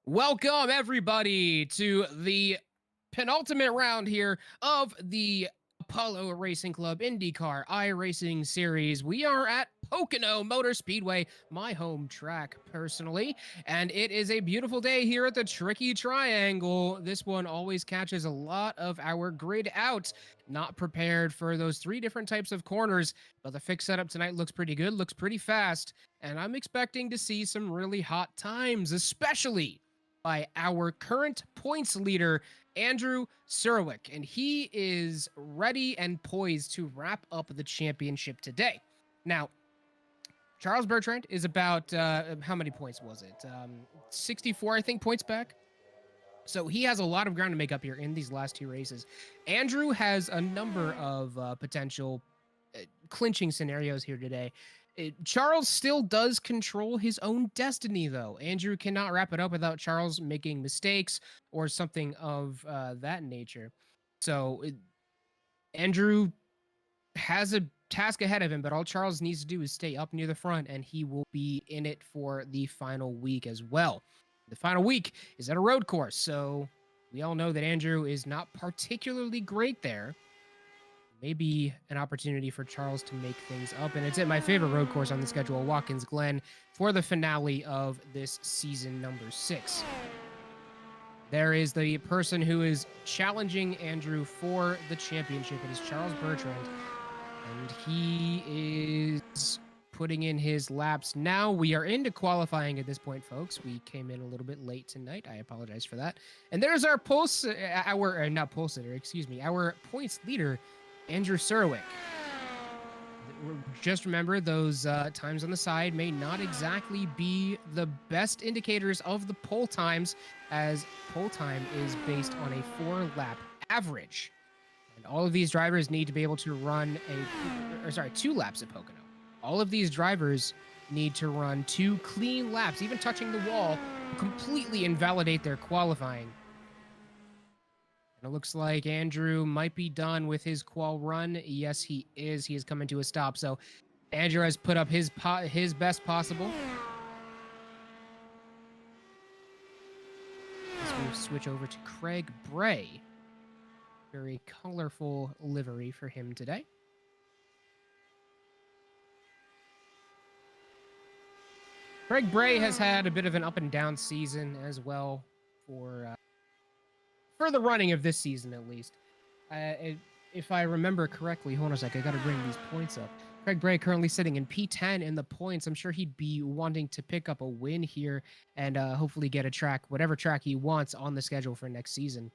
Welcome, everybody, to the penultimate round here of the Apollo Racing Club Indycar iRacing Series. We are at Pocono Motor Speedway, my home track, personally, and it is a beautiful day here at the Tricky Triangle. This one always catches a lot of our grid out. Not prepared for those three different types of corners, but the fixed setup tonight looks pretty good, looks pretty fast, and I'm expecting to see some really hot times, especially by our current points leader, Andrew Surwick, and he is ready and poised to wrap up the championship today. Now, Charles Bertrand is about, how many points was it? 64, I think, points back. So he has a lot of ground to make up here in these last two races. Andrew has a number of potential clinching scenarios here today. Charles still does control his own destiny, though. Andrew cannot wrap it up without Charles making mistakes or something of that nature. So Andrew has a task ahead of him, but all Charles needs to do is stay up near the front, and he will be in it for the final week as well. The final week is at a road course, so we all know that Andrew is not particularly great there. Maybe an opportunity for Charles to make things up. And it's at my favorite road course on the schedule, Watkins Glen, for the finale of this season number 6. There is the person who is challenging Andrew for the championship. It is Charles Bertrand. And he is putting in his laps now. We are into qualifying at this point, folks. We came in a little bit late tonight. I apologize for that. And there's our our points leader, Andrew Surwick. Just remember, those times on the side may not exactly be the best indicators of the pole times, as pole time is based on a 4-lap average. And all of these drivers need to be able to run 2 laps at Pocono. All of these drivers need to run 2 clean laps. Even touching the wall will completely invalidate their qualifying. It looks like Andrew might be done with his qual run. Yes, he is. He is coming to a stop. So Andrew has put up his best possible. Let's move, switch over to Craig Bray. Very colorful livery for him today. Craig Bray has had a bit of an up and down season as well for the running of this season, at least. If I remember correctly, hold on a sec, I gotta bring these points up. Craig Bray currently sitting in P10 in the points. I'm sure he'd be wanting to pick up a win here and hopefully get a track, whatever track he wants on the schedule for next season.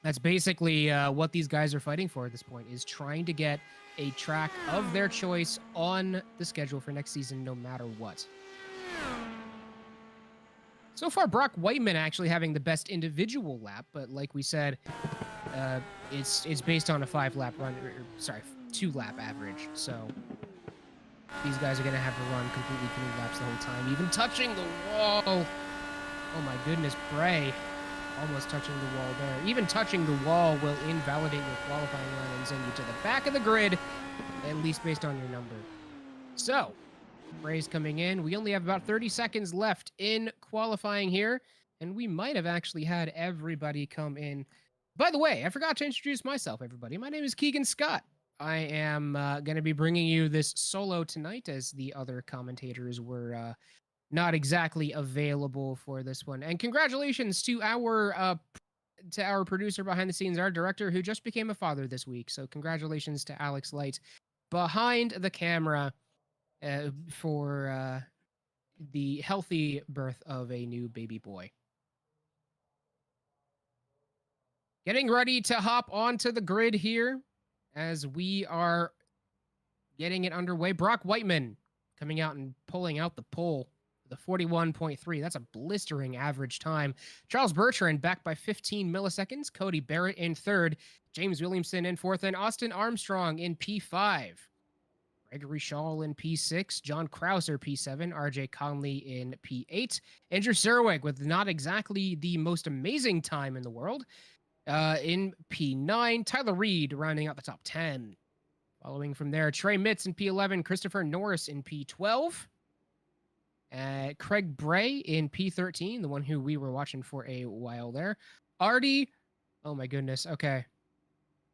That's basically what these guys are fighting for at this point, is trying to get a track of their choice on the schedule for next season, no matter what. So far, Brock Whiteman actually having the best individual lap, but like we said, it's based on a 5-lap run, 2-lap average. So these guys are going to have to run completely clean laps the whole time, even touching the wall. Oh my goodness, Bray almost touching the wall there. Even touching the wall will invalidate your qualifying run and send you to the back of the grid, at least based on your number. So Bray's coming in. We only have about 30 seconds left in qualifying here, and we might have actually had everybody come in. By the way, I forgot to introduce myself, everybody. My name is Keegan Scott. I am going to be bringing you this solo tonight, as the other commentators were not exactly available for this one. And congratulations to our producer behind the scenes, our director, who just became a father this week. So congratulations to Alex Light behind the camera for the healthy birth of a new baby boy. Getting ready to hop onto the grid here as we are getting it underway. Brock Whiteman coming out and pulling out the pole, the 41.3. That's a blistering average time. Charles Bertrand back by 15 milliseconds. Cody Barrett in 3rd. James Williamson in 4th. And Austin Armstrong in P5. Gregory Shaw in P6, John Krauser P7, RJ Conley in P8, Andrew Surwick with not exactly the most amazing time in the world in P9, Tyler Reed rounding out the top 10. Following from there, Trey Mitz in P11, Christopher Norris in P12, Craig Bray in P13, the one who we were watching for a while there. Artie, oh my goodness, okay.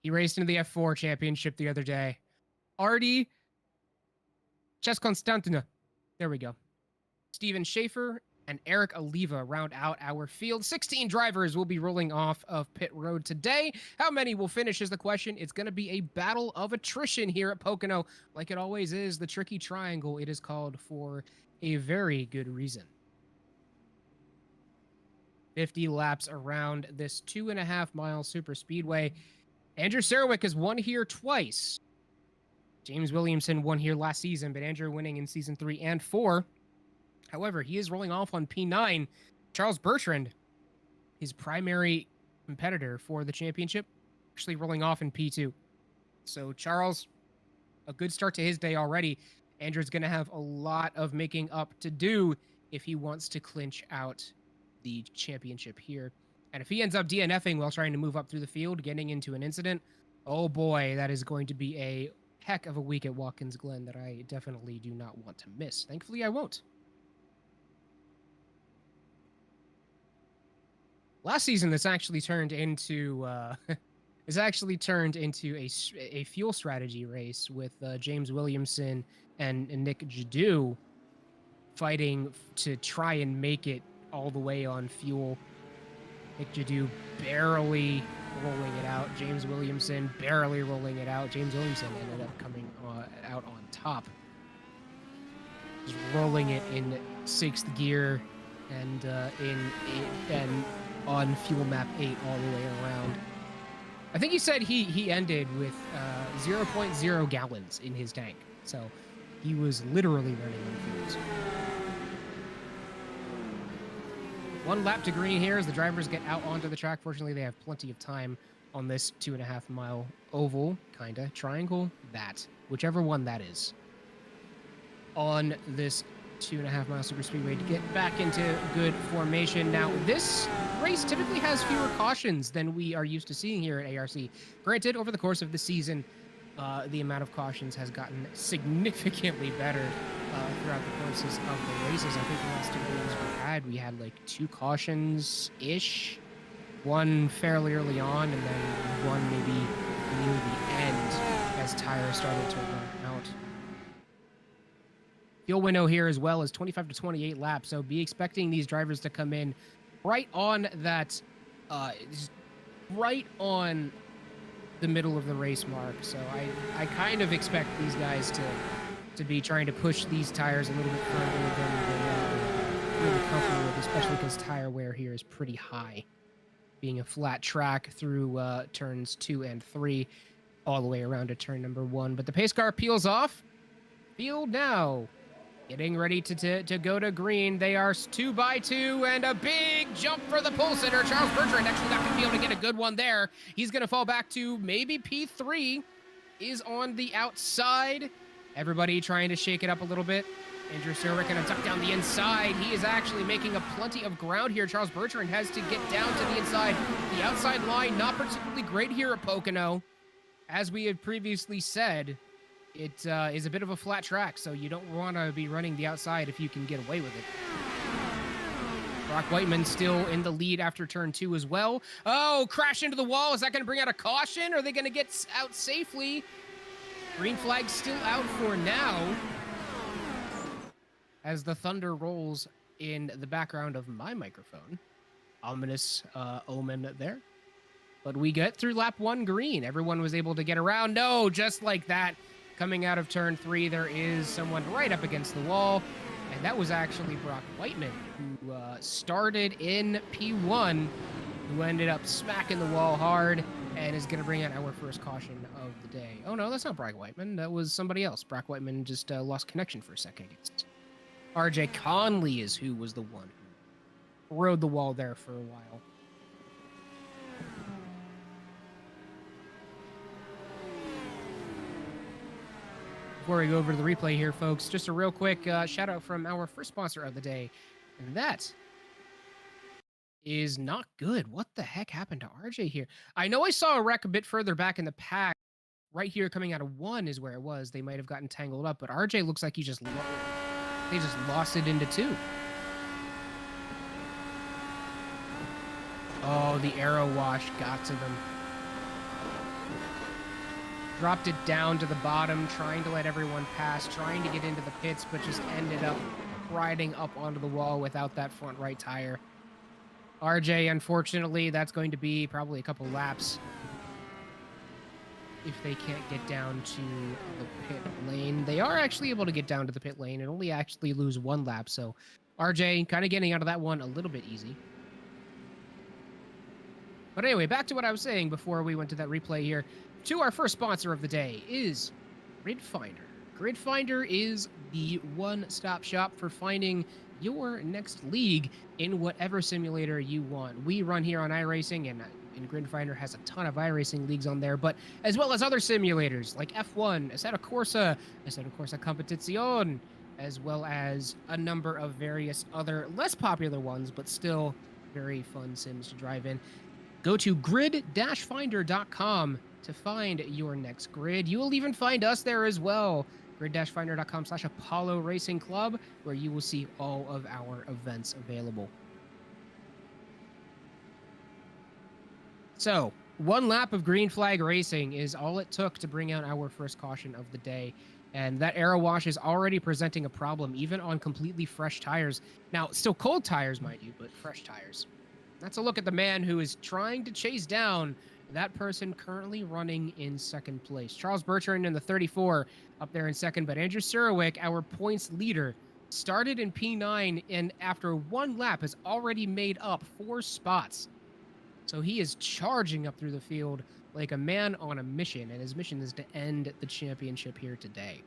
He raced into the F4 championship the other day. Artie Cheskonstantina. There we go. Steven Schaefer and Eric Oliva round out our field. 16 drivers will be rolling off of pit road today. How many will finish is the question. It's going to be a battle of attrition here at Pocono, like it always is. The tricky triangle, it is called for a very good reason. 50 laps around this 2.5-mile super speedway. Andrew Sarwick has won here twice. James Williamson won here last season, but Andrew winning in season 3 and 4. However, he is rolling off on P9. Charles Bertrand, his primary competitor for the championship, actually rolling off in P2. So Charles, a good start to his day already. Andrew's going to have a lot of making up to do if he wants to clinch out the championship here. And if he ends up DNFing while trying to move up through the field, getting into an incident, oh boy, that is going to be a heck of a week at Watkins Glen that I definitely do not want to miss. Thankfully, I won't. Last season, this actually turned into a fuel strategy race with James Williamson and Nick Jadu fighting to try and make it all the way on fuel. Nick Jadu barely rolling it out. James Williamson barely rolling it out. James Williamson ended up coming out on top. Just rolling it in 6th gear and on fuel map 8 all the way around. I think he said he ended with 0.0 gallons in his tank. So he was literally running on fuels. 1 lap to green here as the drivers get out onto the track. Fortunately, they have plenty of time on this 2.5-mile oval, kinda, triangle, whichever one that is, on this 2.5-mile super speedway to get back into good formation. Now, this race typically has fewer cautions than we are used to seeing here at ARC. Granted, over the course of the season, the amount of cautions has gotten significantly better throughout the courses of the races. I think the last 2 races we had like 2 cautions-ish. 1 fairly early on, and then 1 maybe near the end as tires started to run out. Fuel window here as well is 25 to 28 laps, so be expecting these drivers to come in right on that, right on the middle of the race mark. So I kind of expect these guys to be trying to push these tires a little bit further than they're really comfortable with, especially because tire wear here is pretty high, being a flat track through turns 2 and 3 all the way around to turn number 1. But the pace car peels off. Field now getting ready to go to green. They are 2 by 2 and a big jump for the pole sitter. Charles Bertrand actually not going to be able to get a good one there. He's going to fall back to maybe P3. Is on the outside. Everybody trying to shake it up a little bit. Andrew Sarwick going to tuck down the inside. He is actually making a plenty of ground here. Charles Bertrand has to get down to the inside. The outside line not particularly great here at Pocono. As we had previously said, it is a bit of a flat track, so you don't want to be running the outside if you can get away with it. Brock Whiteman still in the lead after turn 2 as well. Oh, crash into the wall. Is that going to bring out a caution? Or are they going to get out safely? Green flag still out for now, as the thunder rolls in the background of my microphone. Ominous omen there. But we get through lap 1 green. Everyone was able to get around. No, just like that. Coming out of turn 3, there is someone right up against the wall. And that was actually Brock Whiteman, who started in P1, who ended up smacking the wall hard and is going to bring out our first caution of the day. Oh, no, that's not Brock Whiteman. That was somebody else. Brock Whiteman just lost connection for a second. RJ Conley is who was the one who rode the wall there for a while. Before we go over to the replay here, folks, just a real quick shout out from our first sponsor of the day, and that is Not Good. What the heck happened to RJ here? I know I saw a wreck a bit further back in the pack. Right here coming out of 1 is where it was. They might have gotten tangled up, but RJ looks like he just They just lost it into 2. Oh, the arrow wash got to them. Dropped it down to the bottom, trying to let everyone pass, trying to get into the pits, but just ended up riding up onto the wall without that front right tire. RJ, unfortunately, that's going to be probably a couple laps if they can't get down to the pit lane. They are actually able to get down to the pit lane and only actually lose 1 lap, so RJ kind of getting out of that one a little bit easy. But anyway, back to what I was saying before we went to that replay here. To our first sponsor of the day is Grid Finder. Grid Finder is the one-stop shop for finding your next league in whatever simulator you want. We run here on iRacing, and Grid Finder has a ton of iRacing leagues on there, but as well as other simulators like F1, Assetto Corsa Competizione, as well as a number of various other less popular ones, but still very fun sims to drive in. Go to grid-finder.com to find your next grid. You will even find us there as well. Grid-finder.com/Apollo Racing Club, where you will see all of our events available. So, 1 lap of green flag racing is all it took to bring out our first caution of the day. And that arrow wash is already presenting a problem, even on completely fresh tires. Now, still cold tires, mind you, but fresh tires. That's a look at the man who is trying to chase down that person currently running in second place. Charles Bertrand in the 34 up there in second, but Andrew Surowick, our points leader, started in P9 and after 1 lap has already made up 4 spots. So he is charging up through the field like a man on a mission, and his mission is to end the championship here today.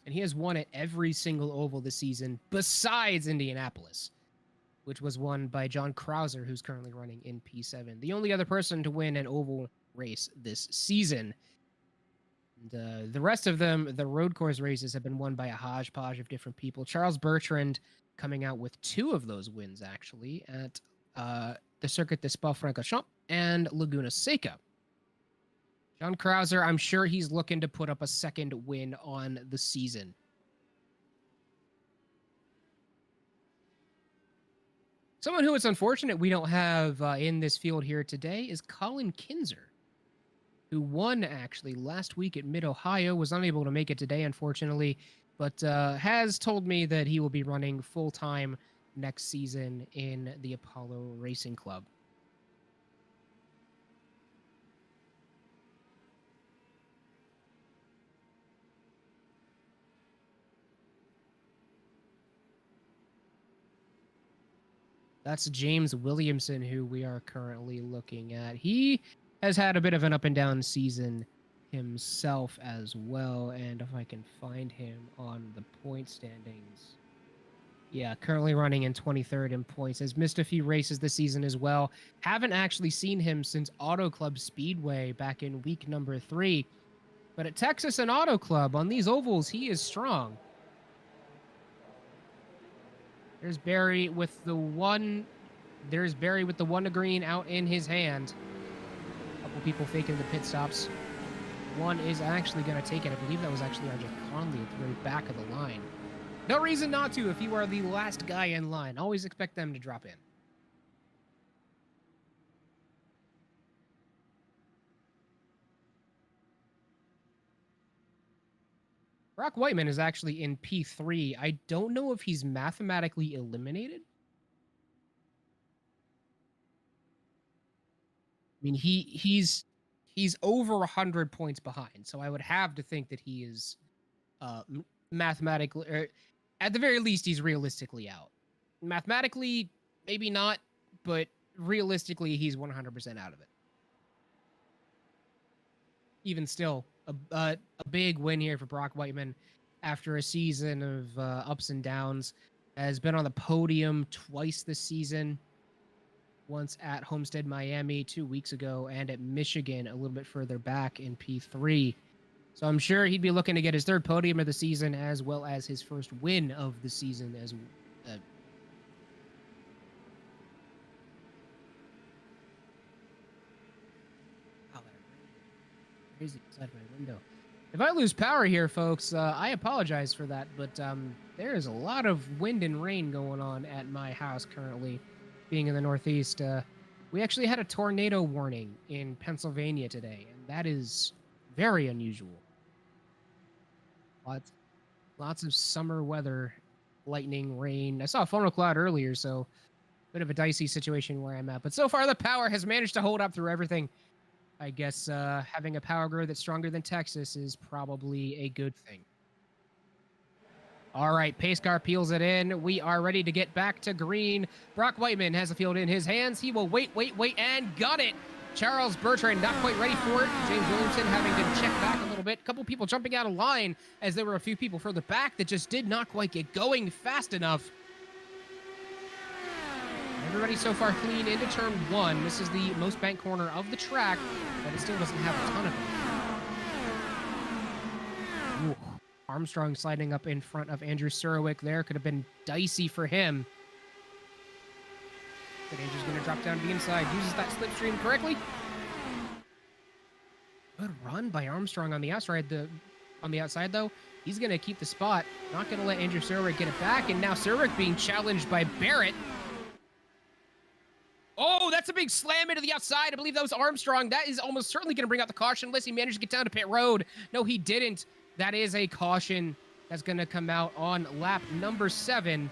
And he has won at every single oval this season, besides Indianapolis, which was won by John Krauser, who's currently running in P7. The only other person to win an oval race this season. And, the rest of them, the road course races, have been won by a hodgepodge of different people. Charles Bertrand coming out with 2 of those wins, actually, at the Circuit de Spa-Francorchamps and Laguna Seca. John Krauser, I'm sure he's looking to put up a second win on the season. Someone who it's unfortunate we don't have in this field here today is Colin Kinser, who won actually last week at Mid-Ohio, was unable to make it today, unfortunately, but has told me that he will be running full-time next season in the Apollo Racing Club. That's James Williamson, who we are currently looking at. He has had a bit of an up and down season himself as well. And if I can find him on the point standings. Yeah, currently running in 23rd in points. Has missed a few races this season as well. Haven't actually seen him since Auto Club Speedway back in week number 3. But at Texas and Auto Club, on these ovals, he is strong. There's Barry with the one. There's Barry with the 1 to green out in his hand. A couple people faking the pit stops. One is actually going to take it. I believe that was actually RJ Conley at the very back of the line. No reason not to if you are the last guy in line. Always expect them to drop in. Brock Whiteman is actually in P3. I don't know if he's mathematically eliminated. I mean, he's over 100 points behind, so I would have to think that he is mathematically, or at the very least, he's realistically out. Mathematically, maybe not, but realistically, he's 100% out of it. Even still, a big win here for Brock Whiteman after a season of ups and downs. Has been on the podium twice this season. Once at Homestead, Miami 2 weeks ago, and at Michigan a little bit further back in P3. So I'm sure he'd be looking to get his 3rd podium of the season, as well as his first win of the season as Crazy outside my window. If I lose power here, folks, I apologize for that, but there is a lot of wind and rain going on at my house currently, being in the Northeast. We actually had a tornado warning in Pennsylvania today, and that is very unusual. Lots of summer weather, lightning, rain. I saw a funnel cloud earlier, so bit of a dicey situation where I'm at. But so far, the power has managed to hold up through everything. I guess having a power grid that's stronger than Texas is probably a good thing. All right, pace car peels it in. We are ready to get back to green. Brock Whiteman has the field in his hands. He will wait, and got it. Charles Bertrand not quite ready for it. James Williamson having to check back a little bit. A couple people jumping out of line as there were a few people further back that just did not quite get going fast enough. Everybody so far clean into turn 1. This is the most banked corner of the track, but it still doesn't have a ton of it. Ooh. Armstrong sliding up in front of Andrew Surwick there. Could have been dicey for him. But Andrew's going to drop down to the inside. Uses that slipstream correctly. Good run by Armstrong on the outside. Though. He's going to keep the spot. Not going to let Andrew Surwick get it back. And now Surwick being challenged by Barrett. Oh, that's a big slam into the outside. I believe that was Armstrong. That is almost certainly going to bring out the caution unless he managed to get down to pit road. No, he didn't. That is a caution that's going to come out on lap number 7.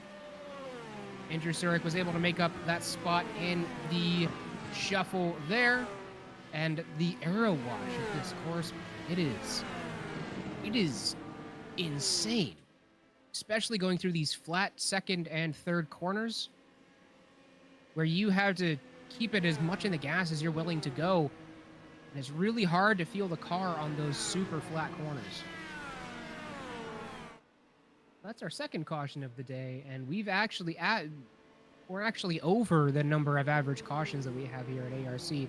Andrew Surwick was able to make up that spot in the shuffle there. And the aero wash of this course, it is insane. Especially going through these flat second and third corners, where you have to keep it as much in the gas as you're willing to go. And it's really hard to feel the car on those super flat corners. That's our second caution of the day, and we're actually over the number of average cautions that we have here at ARC.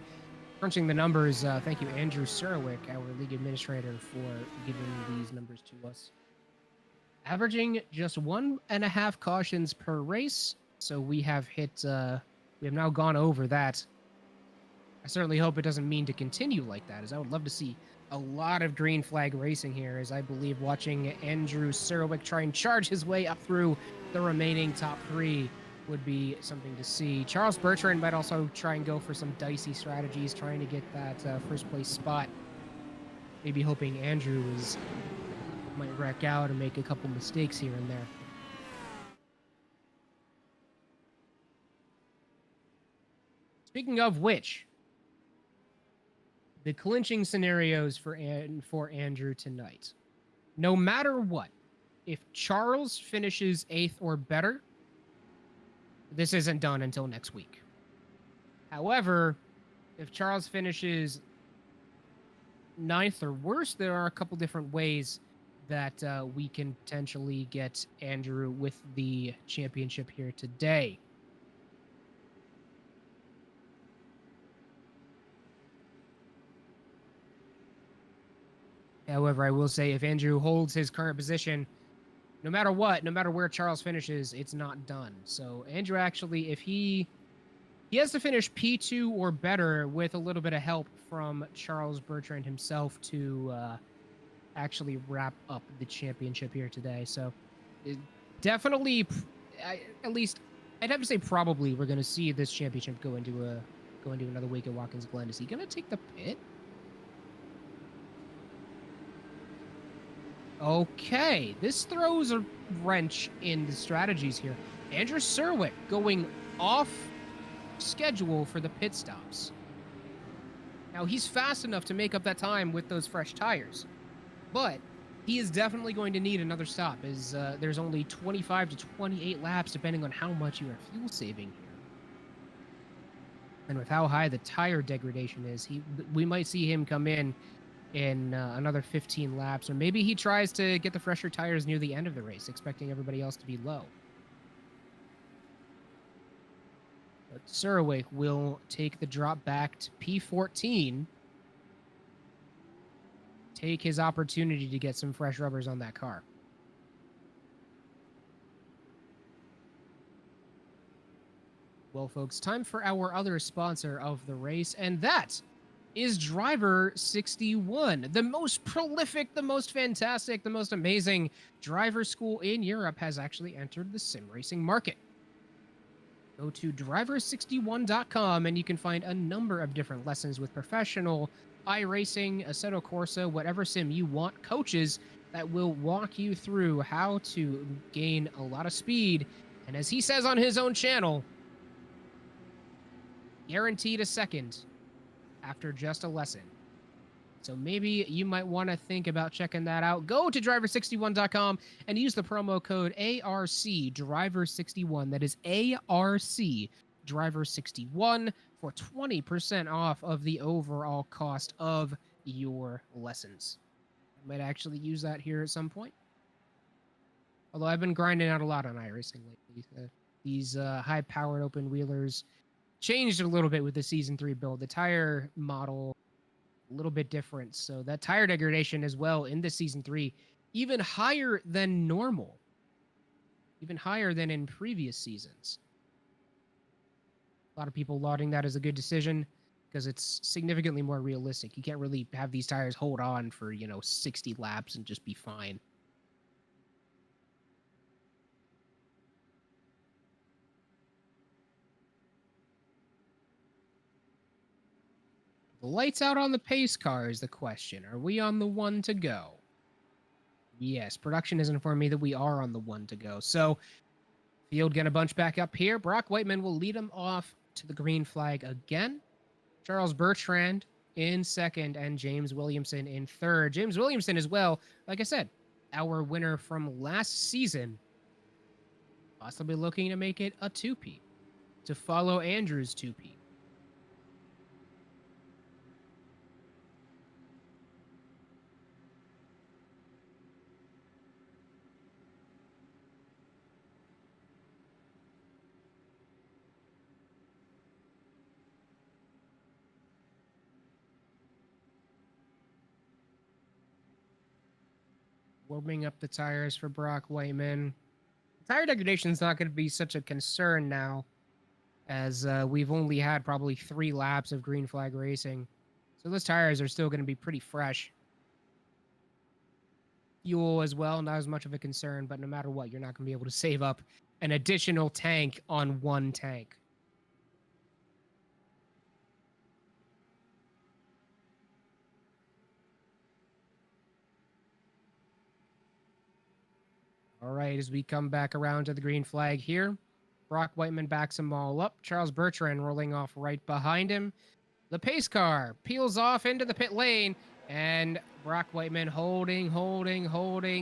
Crunching the numbers, thank you, Andrew Surwick, our league administrator, for giving these numbers to us. Averaging just 1.5 cautions per race, so we have now gone over that. I certainly hope it doesn't mean to continue like that, as I would love to see a lot of green flag racing here, as I believe watching Andrew Surwick try and charge his way up through the remaining top 3 would be something to see. Charles Bertrand might also try and go for some dicey strategies, trying to get that first place spot. Maybe hoping Andrew might wreck out and make a couple mistakes here and there. Speaking of which, the clinching scenarios for Andrew tonight. No matter what, if Charles finishes 8th or better, this isn't done until next week. However, if Charles finishes 9th or worse, there are a couple different ways that we can potentially get Andrew with the championship here today. However, I will say if Andrew holds his current position, no matter what, no matter where Charles finishes, it's not done. So Andrew actually, if he has to finish P2 or better with a little bit of help from Charles Bertrand himself to actually wrap up the championship here today. So definitely, at least I'd have to say probably we're going to see this championship go into another week at Watkins Glen. Is he going to take the pit? Okay, this throws a wrench in the strategies here. Andrew Surwick going off schedule for the pit stops. Now, he's fast enough to make up that time with those fresh tires, but he is definitely going to need another stop, as there's only 25 to 28 laps, depending on how much you are fuel saving here. And with how high the tire degradation is, we might see him come in another 15 laps, or maybe he tries to get the fresher tires near the end of the race, expecting everybody else to be low. But Surwick will take the drop back to P14, take his opportunity to get some fresh rubbers on that car. Well, folks, time for our other sponsor of the race, and that is Driver 61, the most prolific, the most fantastic, the most amazing driver school in Europe has actually entered the sim racing market. Go to driver61.com and you can find a number of different lessons with professional iRacing, Assetto Corsa, whatever sim you want, coaches that will walk you through how to gain a lot of speed. And as he says on his own channel, guaranteed a second after just a lesson. So maybe you might want to think about checking that out. Go to driver61.com and use the promo code ARC driver61. That is ARC driver61 for 20% off of the overall cost of your lessons. I might actually use that here at some point. Although I've been grinding out a lot on iRacing lately. These high-powered open wheelers changed a little bit with the Season 3 build. The tire model, a little bit different. So that tire degradation as well in the Season 3, even higher than normal. Even higher than in previous seasons. A lot of people lauding that as a good decision because it's significantly more realistic. You can't really have these tires hold on for, 60 laps and just be fine. The lights out on the pace car is the question. Are we on the one to go? Yes, production has informed me that we are on the one to go. So, field gonna bunch back up here. Brock Whiteman will lead him off to the green flag again. Charles Bertrand in second and James Williamson in third. James Williamson as well, like I said, our winner from last season. Possibly looking to make it a two-peat to follow Andrew's two-peat. Warming up the tires for Brock Whiteman. Tire degradation is not going to be such a concern now, as we've only had probably 3 laps of green flag racing. So those tires are still going to be pretty fresh. Fuel as well, not as much of a concern, but no matter what, you're not going to be able to save up an additional tank on one tank. All right, as we come back around to the green flag here, Brock Whiteman backs them all up. Charles Bertrand rolling off right behind him. The pace car peels off into the pit lane, and Brock Whiteman holding,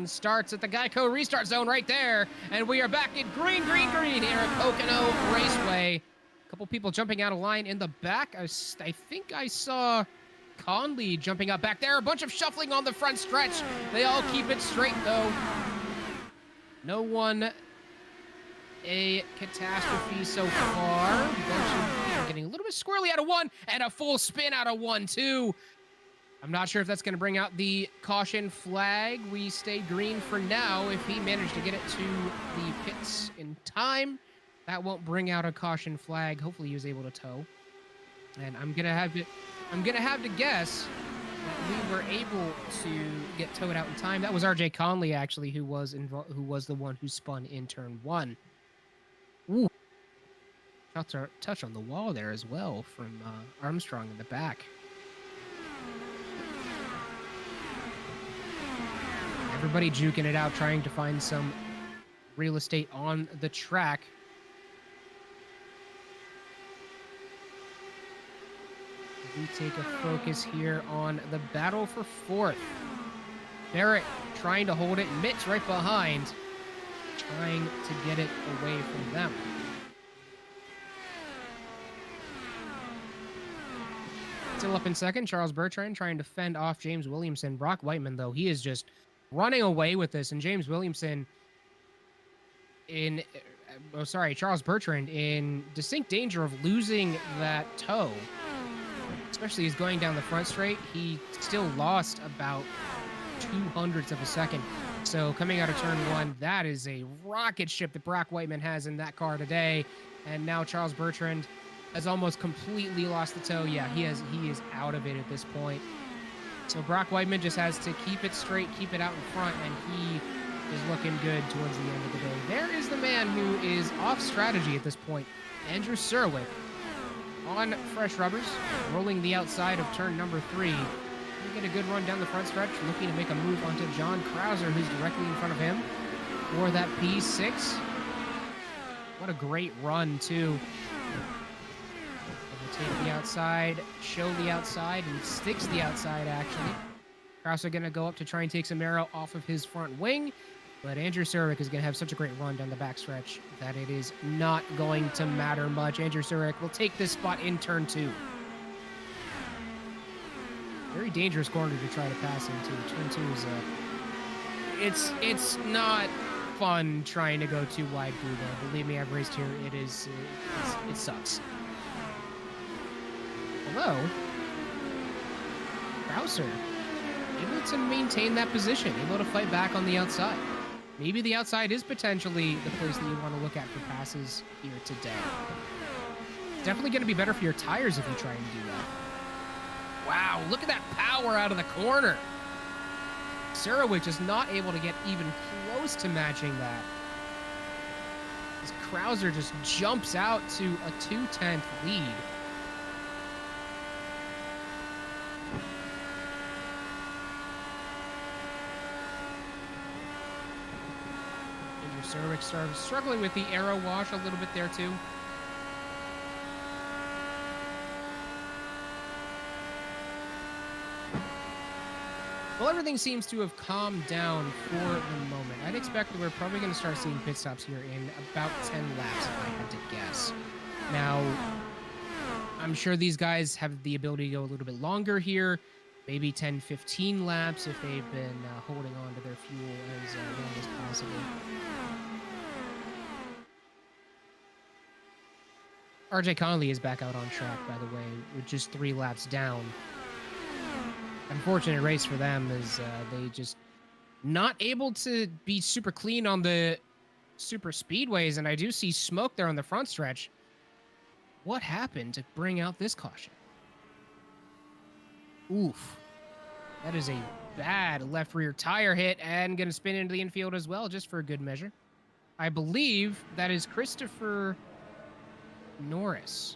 starts at the Geico restart zone right there, and we are back in green here at Pocono Raceway. A couple people jumping out of line in the back. I think I saw Conley jumping up back there. A bunch of shuffling on the front stretch. They all keep it straight, though. No one a catastrophe so far. Getting a little bit squirrely out of one, and a full spin out of one, too. I'm not sure if that's going to bring out the caution flag. We stay green for now. If he managed to get it to the pits in time, that won't bring out a caution flag. Hopefully he was able to tow. And I'm going to have to guess that we were able to get towed out in time. That was RJ Conley, actually, who was the one who spun in turn 1. Ooh. Touch on the wall there as well from Armstrong in the back. Everybody juking it out, trying to find some real estate on the track. We take a focus here on the battle for 4th. Barrett trying to hold it. Mitts right behind, trying to get it away from them. Still up in 2nd, Charles Bertrand trying to fend off James Williamson. Brock Whiteman, though, he is just running away with this. And James Williamson Charles Bertrand in distinct danger of losing that tow. Especially as going down the front straight, he still lost about 0.02 of a second. So coming out of turn 1, that is a rocket ship that Brock Whiteman has in that car today. And now Charles Bertrand has almost completely lost the toe. Yeah, he is out of it at this point. So Brock Whiteman just has to keep it straight, keep it out in front, and he is looking good towards the end of the day. There is the man who is off strategy at this point, Andrew Surwick, on fresh rubbers, rolling the outside of turn number 3. We get a good run down the front stretch, looking to make a move onto John Krauser, who's directly in front of him for that P6. What a great run, too. Take the outside, show the outside, and sticks the outside, actually. Krauser going to go up to try and take some arrow off of his front wing, but Andrew Surwick is going to have such a great run down the backstretch that it is not going to matter much. Andrew Surwick will take this spot in turn 2. Very dangerous corner to try to pass into. Turn 2 is it's not fun trying to go too wide through there. Believe me, I've raced here. It sucks. Hello. Krauser, able to maintain that position, able to fight back on the outside. Maybe the outside is potentially the place that you want to look at for passes here today. It's definitely going to be better for your tires if you try and do that. Wow, look at that power out of the corner. Surwick just not able to get even close to matching that. As Krauser just jumps out to a 2/10 lead. Surwick starts struggling with the arrow wash a little bit there too. Well, everything seems to have calmed down for the moment. I'd expect that we're probably going to start seeing pit stops here in about 10 laps, if I had to guess. Now, I'm sure these guys have the ability to go a little bit longer here, maybe 10, 15 laps if they've been holding on to their fuel as long as possible. RJ Conley is back out on track, by the way, with just 3 laps down. Unfortunate race for them as they just not able to be super clean on the super speedways, and I do see smoke there on the front stretch. What happened to bring out this caution? Oof. That is a bad left rear tire hit and going to spin into the infield as well, just for a good measure. I believe that is Christopher Norris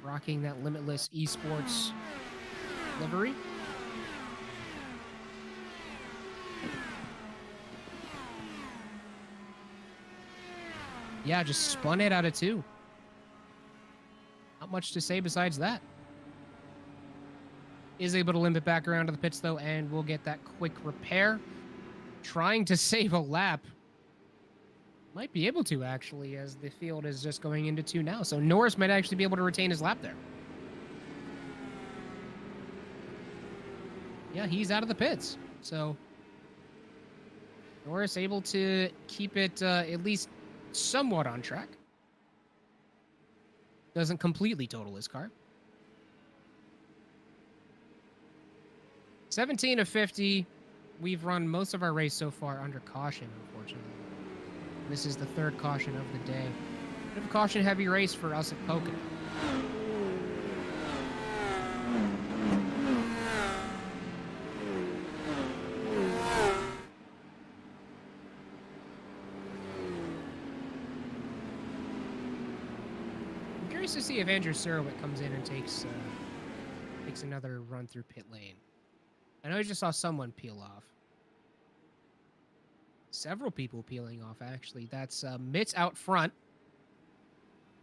rocking that Limitless Esports livery. Yeah, just spun it out of 2. Not much to say besides that. Is able to limp it back around to the pits, though, and we'll get that quick repair. Trying to save a lap. Might be able to, actually, as the field is just going into 2 now. So Norris might actually be able to retain his lap there. Yeah, he's out of the pits. So Norris able to keep it at least somewhat on track. Doesn't completely total his car. 17 of 50. We've run most of our race so far under caution, unfortunately. This is the 3rd caution of the day. Bit of a caution-heavy race for us at Pocono. I'm curious to see if Andrew Surwick comes in and takes another run through pit lane. I know I just saw someone peel off. Several people peeling off, actually. That's Mitz out front,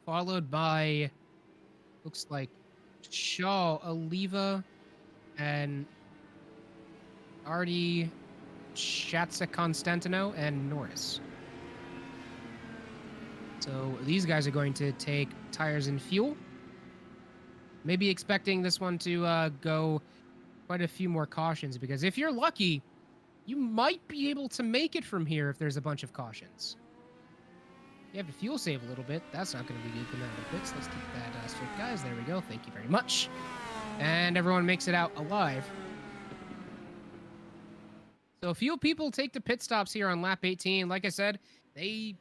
followed by, looks like, Shaw, Oliva, and Artie, Shatsa Constantino, and Norris. So these guys are going to take tires and fuel. Maybe expecting this one to go quite a few more cautions, because if you're lucky, you might be able to make it from here if there's a bunch of cautions. You have to fuel save a little bit. That's not going to be good coming out of the pits. Let's keep that straight, guys. There we go. Thank you very much. And everyone makes it out alive. So a few people take the pit stops here on lap 18. Like I said, if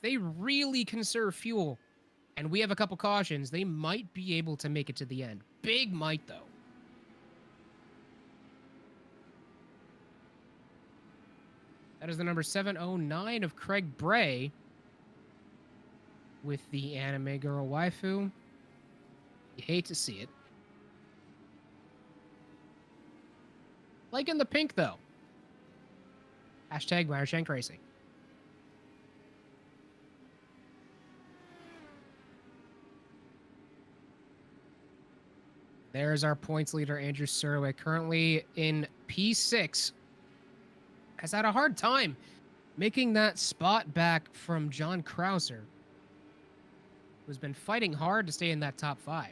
they really conserve fuel and we have a couple cautions, they might be able to make it to the end. Big might, though. That is the number 709 of Craig Bray with the anime girl waifu. You hate to see it. Like in the pink, though. Hashtag Wireshank Racing. There's our points leader, Andrew Surwick, currently in P6. Has had a hard time making that spot back from John Krauser, who's been fighting hard to stay in that top 5.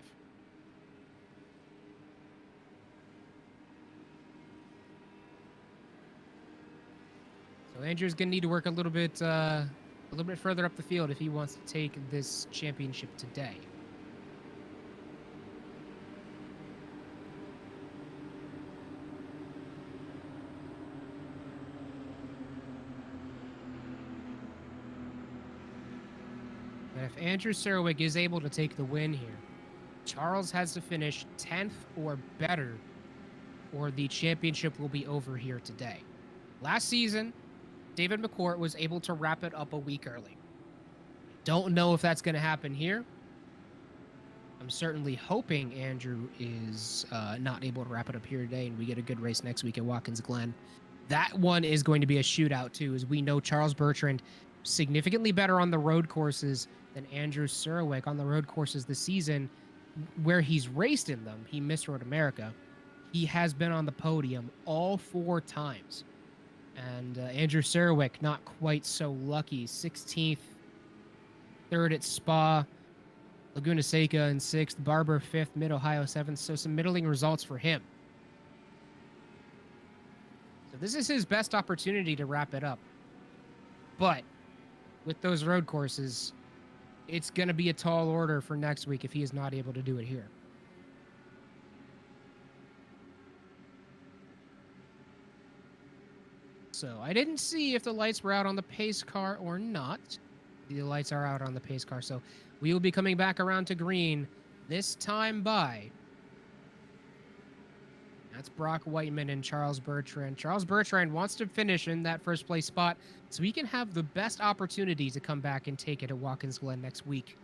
So Andrew's gonna need to work a little bit further up the field if he wants to take this championship today. And if Andrew Surwick is able to take the win here, Charles has to finish 10th or better, or the championship will be over here today. Last season, David McCourt was able to wrap it up a week early. Don't know if that's going to happen here. I'm certainly hoping Andrew is not able to wrap it up here today and we get a good race next week at Watkins Glen. That one is going to be a shootout, too, as we know Charles Bertrand significantly better on the road courses than Andrew Surwick on the road courses this season, where he's raced in them. He missed Road America. He has been on the podium all 4 times. And Andrew Surwick, not quite so lucky. 16th, 3rd at Spa, Laguna Seca in 6th, Barber 5th, Mid-Ohio 7th. So some middling results for him. So this is his best opportunity to wrap it up. But with those road courses, it's going to be a tall order for next week if he is not able to do it here. So I didn't see if the lights were out on the pace car or not. The lights are out on the pace car. So we will be coming back around to green this time by. That's Brock Whiteman and Charles Bertrand. Charles Bertrand wants to finish in that first place spot so he can have the best opportunity to come back and take it at Watkins Glen next week.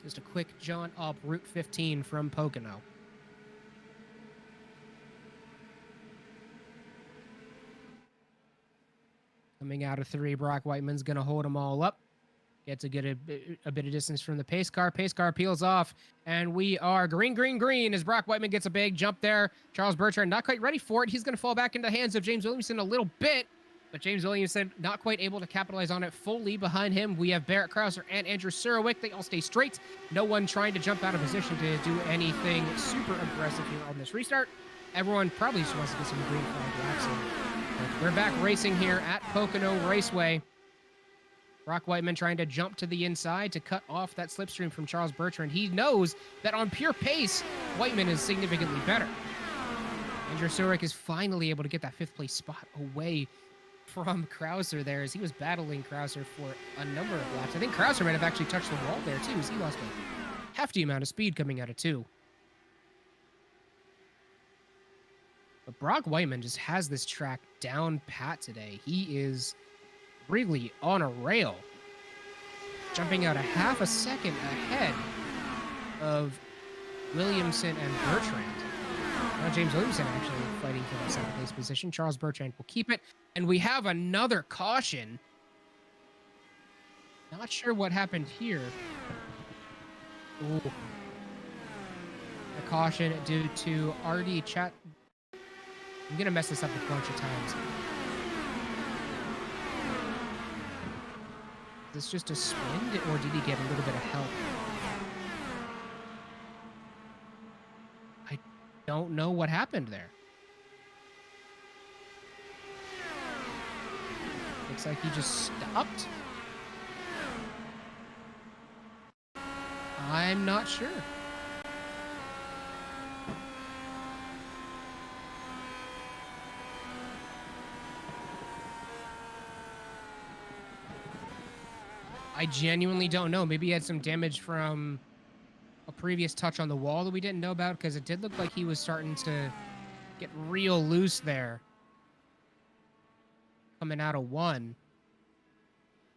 Just a quick jaunt up Route 15 from Pocono. Coming out of 3, Brock Whiteman's going to hold them all up. Gets to get a bit of distance from the pace car. Pace car peels off, and we are green, green, green as Brock Whiteman gets a big jump there. Charles Bertrand not quite ready for it. He's going to fall back into the hands of James Williamson a little bit, but James Williamson not quite able to capitalize on it fully. Behind him, we have Barrett Krauser and Andrew Surwick. They all stay straight. No one trying to jump out of position to do anything super aggressive here on this restart. Everyone probably just wants to get some green flag laps in. But we're back racing here at Pocono Raceway. Brock Whiteman trying to jump to the inside to cut off that slipstream from Charles Bertrand. He knows that on pure pace, Whiteman is significantly better. Andrew Surwick is finally able to get that 5th place spot away from Krauser there as he was battling Krauser for a number of laps. I think Krauser might have actually touched the wall there too as he lost a hefty amount of speed coming out of 2. But Brock Whiteman just has this track down pat today. He is really on a rail, jumping out a half a second ahead of Williamson and Bertrand. Now James Williamson actually fighting for that 2nd place position. Charles Bertrand will keep it, and we have another caution. Not sure what happened here. Ooh. A caution due to RD chat. I'm gonna mess this up a bunch of times. Is this just a spin, or did he get a little bit of help? I don't know what happened there. Looks like he just stopped. I'm not sure. I genuinely don't know. Maybe he had some damage from a previous touch on the wall that we didn't know about, because it did look like he was starting to get real loose there. Coming out of one.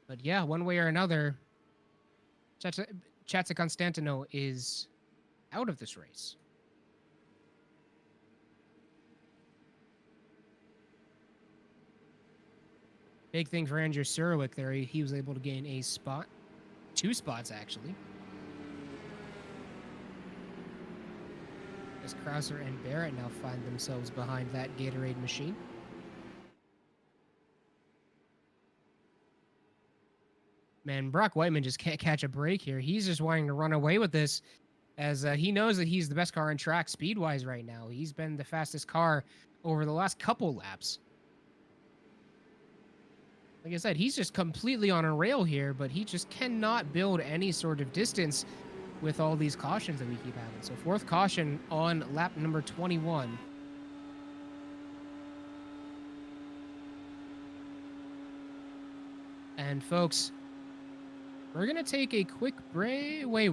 But yeah, one way or another, Chatsa Constantino is out of this race. Big thing for Andrew Surowick there. He was able to gain a spot. 2 spots, actually. As Krauser and Barrett now find themselves behind that Gatorade machine. Man, Brock Whiteman just can't catch a break here. He's just wanting to run away with this, as he knows that he's the best car on track speed-wise right now. He's been the fastest car over the last couple laps. Like I said, he's just completely on a rail here, but he just cannot build any sort of distance with all these cautions that we keep having. So 4th caution on lap number 21. And folks, we're going to take a quick break. Wait,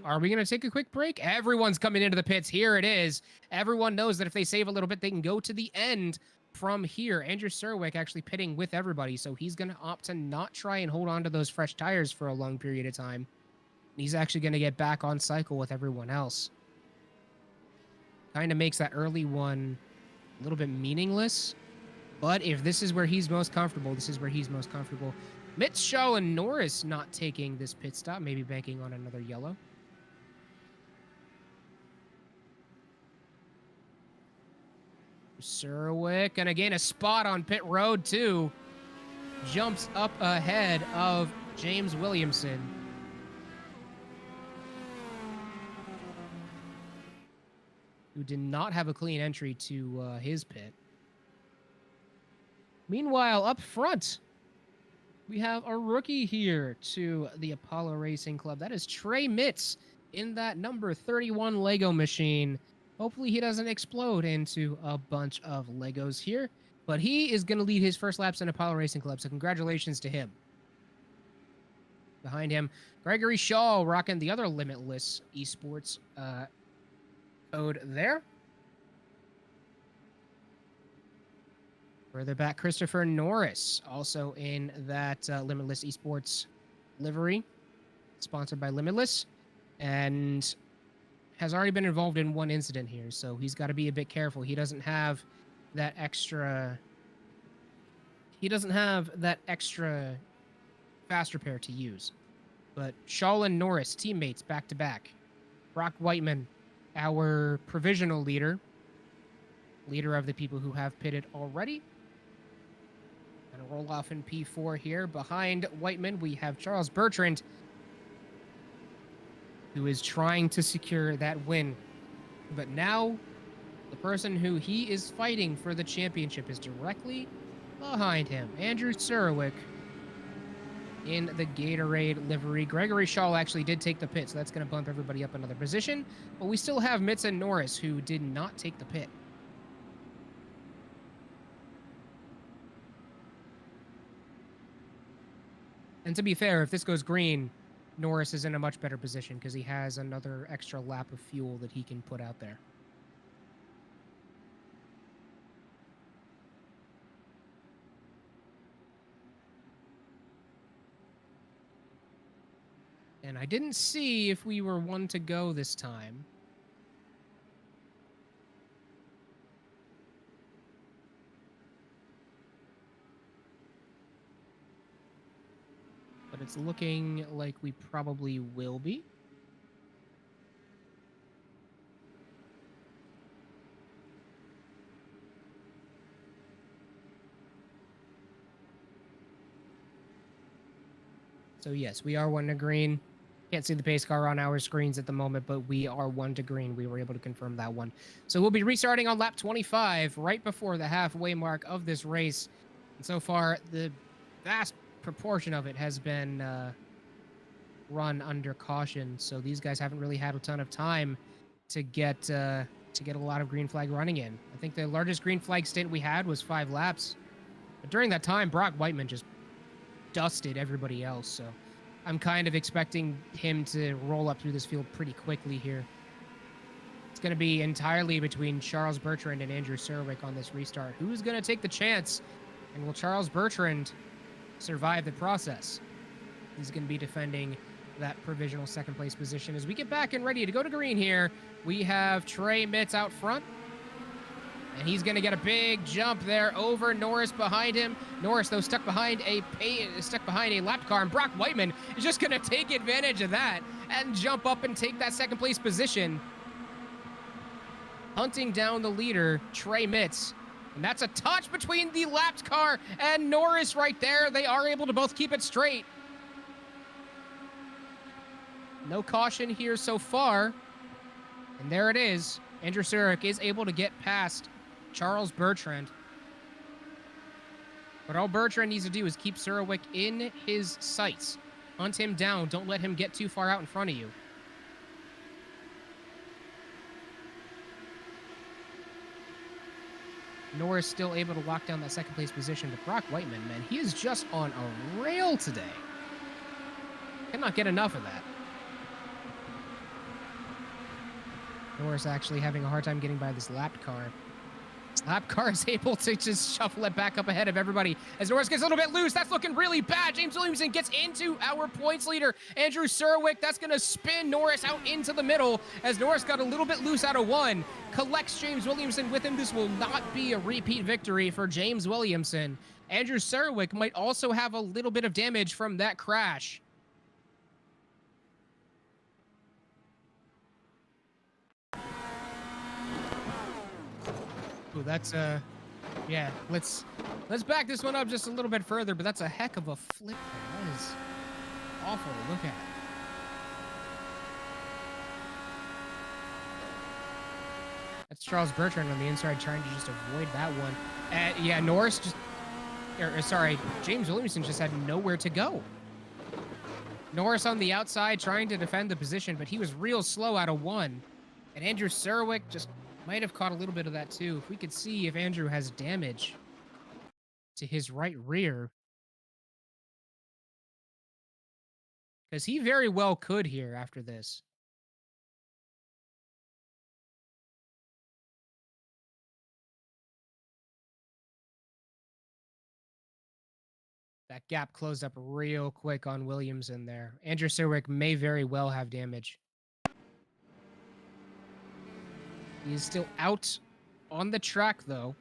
are we going to take a quick break? Everyone's coming into the pits. Here it is. Everyone knows that if they save a little bit, they can go to the end from here. Andrew Surowick actually pitting with everybody, so he's going to opt to not try and hold on to those fresh tires for a long period of time. He's actually going to get back on cycle with everyone else. Kind of makes that early one a little bit meaningless, but if this is where he's most comfortable, this is where he's most comfortable. Mitch, Shaw, and Norris not taking this pit stop, maybe banking on another yellow. Surowick, and again, a spot on pit road, too. Jumps up ahead of James Williamson. Who did not have a clean entry to his pit. Meanwhile, up front, we have a rookie here to the Apollo Racing Club. That is Trey Mitz in that number 31 Lego machine. Hopefully he doesn't explode into a bunch of Legos here, but he is going to lead his first laps in Apollo Racing Club, so congratulations to him. Behind him, Gregory Shaw rocking the other Limitless Esports code there. Further back, Christopher Norris, also in that Limitless Esports livery, sponsored by Limitless, and has already been involved in one incident here, so he's got to be a bit careful. He doesn't have that extra... He doesn't have that extra fast repair to use. But Shaw and Norris, teammates, back-to-back. Brock Whiteman, our provisional leader of the people who have pitted already. And a roll off in P4 here. Behind Whiteman, we have Charles Bertrand, who is trying to secure that win. But now, the person who he is fighting for the championship is directly behind him. Andrew Surowick in the Gatorade livery. Gregory Shaw actually did take the pit, so that's going to bump everybody up another position. But we still have Mitz and Norris, who did not take the pit. And to be fair, if this goes green, Norris is in a much better position because he has another extra lap of fuel that he can put out there. And I didn't see if we were one to go this time. But it's looking like we probably will be. So yes, we are 1 to green. Can't see the pace car on our screens at the moment, but we are 1 to green. We were able to confirm that one. So we'll be restarting on lap 25, right before the halfway mark of this race. And so far, the vast proportion of it has been run under caution, so these guys haven't really had a ton of time to get a lot of green flag running in. I think the largest green flag stint we had was 5 laps, but during that time, Brock Whiteman just dusted everybody else. So I'm kind of expecting him to roll up through this field pretty quickly here. It's going to be entirely between Charles Bertrand and Andrew Serwick on this restart. Who's going to take the chance? And will Charles Bertrand survive the process? He's going to be defending that provisional second place position. As we get back and ready to go to green here, we have Trey Mitz out front. And he's going to get a big jump there over Norris behind him. Norris, though, stuck behind a lap car, and Brock Whiteman is just going to take advantage of that and jump up and take that second place position. Hunting down the leader, Trey Mitz. And that's a touch between the lapped car and Norris right there. They are able to both keep it straight. No caution here so far. And there it is. Andrew Serwick is able to get past Charles Bertrand. But all Bertrand needs to do is keep Serwick in his sights. Hunt him down. Don't let him get too far out in front of you. Norris still able to lock down that second place position. But Brock Whiteman, man, he is just on a rail today. Cannot get enough of that. Norris actually having a hard time getting by this lapped car. This lapped car is able to just shuffle it back up ahead of everybody. As Norris gets a little bit loose, that's looking really bad. James Williamson gets into our points leader, Andrew Serwick. That's going to spin Norris out into the middle as Norris got a little bit loose out of one. Collects James Williamson with him. This will not be a repeat victory for James Williamson. Andrew Serwick might also have a little bit of damage from that crash. Ooh, that's yeah, let's back this one up just a little bit further, but that's a heck of a flip. That is awful to look at. That's Charles Bertrand on the inside trying to just avoid that one. Yeah, Norris just, sorry, James Williamson just had nowhere to go. Norris on the outside trying to defend the position, but he was real slow out of one. And Andrew Serwick just might have caught a little bit of that too. If we could see if Andrew has damage to his right rear. Because he very well could here after this. That gap closed up real quick on Williamson there. Andrew Serwick may very well have damage. He is still out on the track, though.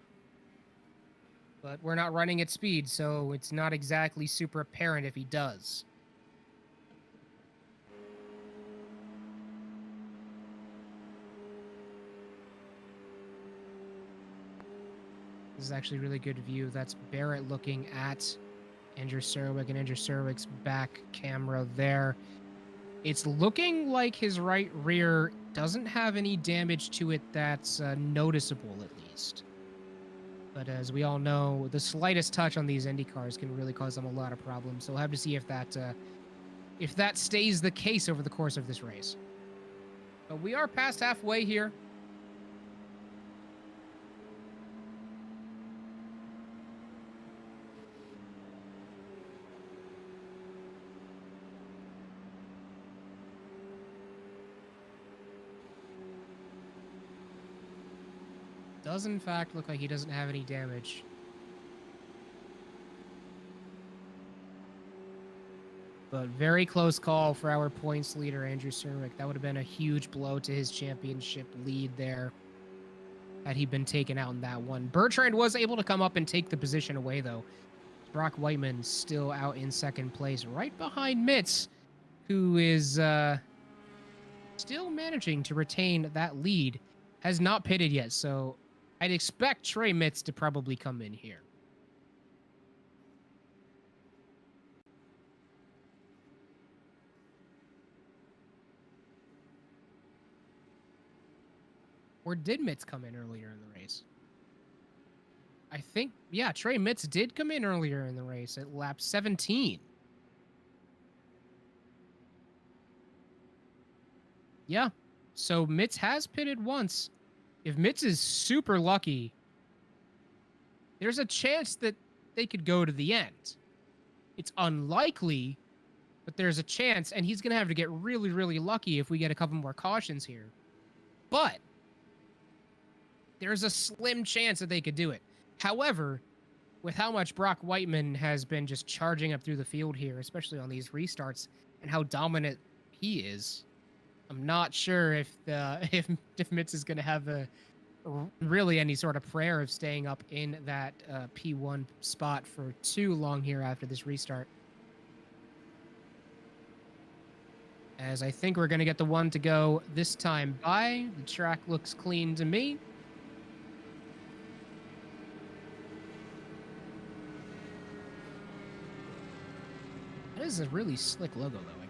But we're not running at speed, so it's not exactly super apparent if he does. This is actually a really good view. That's Barrett looking at Andrew Serwick and Andrew Serwick's back camera there. It's looking like his right rear doesn't have any damage to it that's noticeable, at least. But as we all know, the slightest touch on these Indy cars can really cause them a lot of problems. So we'll have to see if that stays the case over the course of this race. But we are past halfway here. Does in fact look like he doesn't have any damage. But very close call for our points leader, Andrew Serwick. That would have been a huge blow to his championship lead there had he been taken out in that one. Bertrand was able to come up and take the position away, though. Brock Whiteman still out in second place, right behind Mitz, who is still managing to retain that lead. Has not pitted yet, so I'd expect Trey Mitz to probably come in here. Or did Mitz come in earlier in the race? I think, yeah, Trey Mitz did come in earlier in the race at lap 17. Yeah, so Mitz has pitted once. If Mitz is super lucky, there's a chance that they could go to the end. It's unlikely, but there's a chance, and he's going to have to get really, really lucky if we get a couple more cautions here. But there's a slim chance that they could do it. However, with how much Brock Whiteman has been just charging up through the field here, especially on these restarts, and how dominant he is, I'm not sure if Mitz is going to have really any sort of prayer of staying up in that P1 spot for too long here after this restart. As I think we're going to get the one to go this time by. The track looks clean to me. That is a really slick logo, though. Like,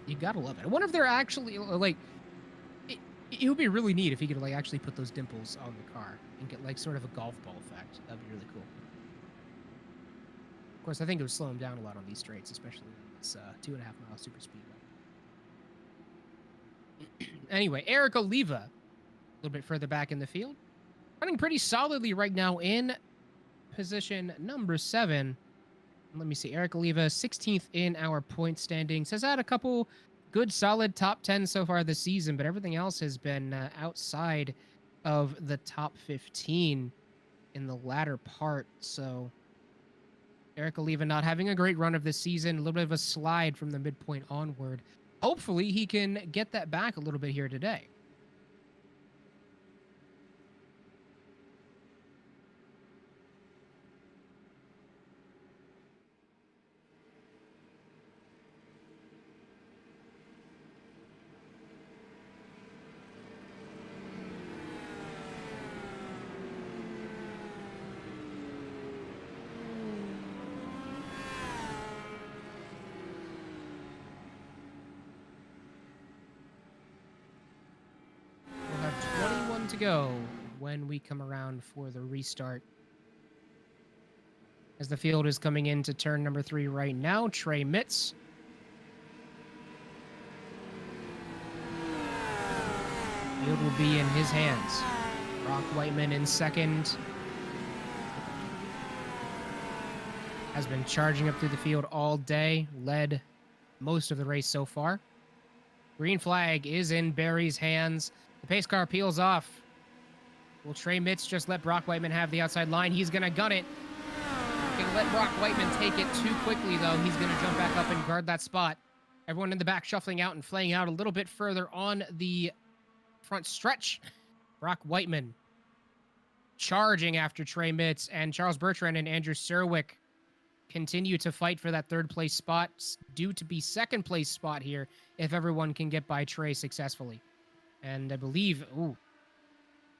you gotta love it. I wonder if they're actually, like, it would be really neat if he could, like, actually put those dimples on the car and get, like, sort of a golf ball effect. That'd be really cool. Of course, I think it would slow him down a lot on these straights, especially in this 2.5 mile super speedway. Anyway, Eric Oliva, a little bit further back in the field, running pretty solidly right now in position number 7. Let me see. Eric Oliva, 16th in our point standings. Has had a couple good, solid top 10 so far this season, but everything else has been outside of the top 15 in the latter part. So Eric Oliva not having a great run of this season, a little bit of a slide from the midpoint onward. Hopefully he can get that back a little bit here today. To go when we come around for the restart. As the field is coming into turn number 3 right now, Trey Mitz. Field will be in his hands. Brock Whiteman in second. Has been charging up through the field all day, led most of the race so far. Green flag is in Barry's hands. The pace car peels off. Will Trey Mitz just let Brock Whiteman have the outside line? He's going to gun it. Going to let Brock Whiteman take it too quickly, though. He's going to jump back up and guard that spot. Everyone in the back shuffling out and flaying out a little bit further on the front stretch. Brock Whiteman charging after Trey Mitz, and Charles Bertrand and Andrew Serwick continue to fight for that third place spot, due to be second place spot here if everyone can get by Trey successfully. And I believe, ooh,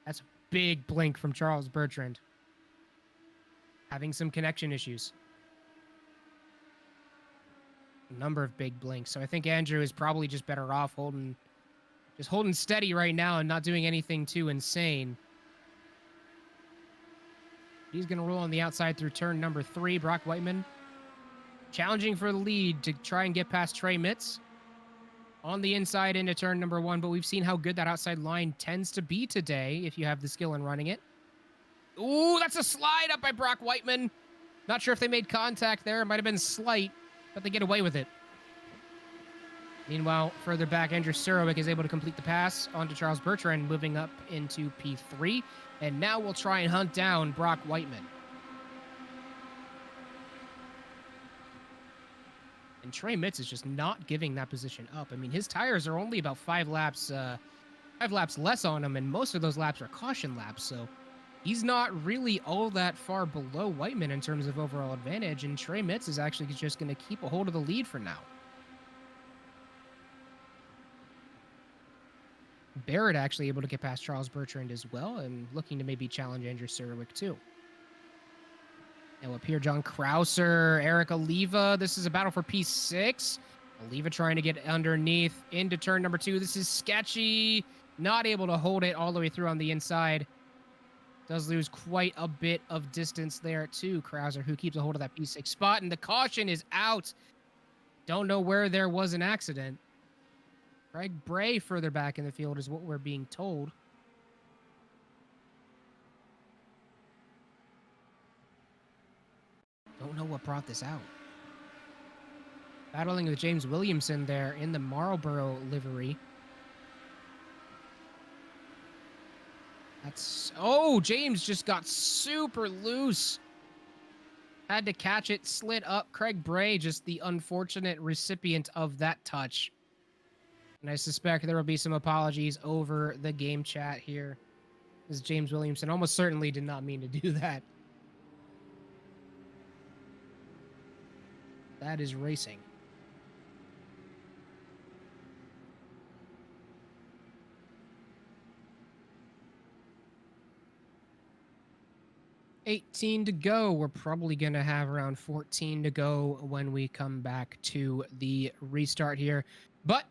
that's a big blink from Charles Bertrand. Having some connection issues. A number of big blinks. So I think Andrew is probably just better off holding steady right now and not doing anything too insane. He's going to roll on the outside through turn number 3. Brock Whiteman challenging for the lead to try and get past Trey Mitz. On the inside into turn number 1, but we've seen how good that outside line tends to be today if you have the skill in running it. Ooh, that's a slide up by Brock Whiteman. Not sure if they made contact there. It might have been slight, but they get away with it. Meanwhile, further back, Andrew Serwick is able to complete the pass onto Charles Bertrand, moving up into P3. And now we'll try and hunt down Brock Whiteman. And Trey Mitz is just not giving that position up. I mean, his tires are only about 5 laps less on him, and most of those laps are caution laps, so he's not really all that far below Whiteman in terms of overall advantage, and Trey Mitz is actually just going to keep a hold of the lead for now. Barrett actually able to get past Charles Bertrand as well, and looking to maybe challenge Andrew Serwick too. Now up here, John Krauser, Eric Oliva. This is a battle for P6. Oliva trying to get underneath into turn number 2. This is sketchy. Not able to hold it all the way through on the inside. Does lose quite a bit of distance there to Krauser, who keeps a hold of that P6 spot. And the caution is out. Don't know where there was an accident. Craig Bray further back in the field is what we're being told. Don't know what brought this out. Battling with James Williamson there in the Marlboro livery. Oh, James just got super loose. Had to catch it, slid up. Craig Bray, just the unfortunate recipient of that touch. And I suspect there will be some apologies over the game chat here, as James Williamson almost certainly did not mean to do that. That is racing. $18 to go. We're probably going to have around 14 to go when we come back to the restart here. But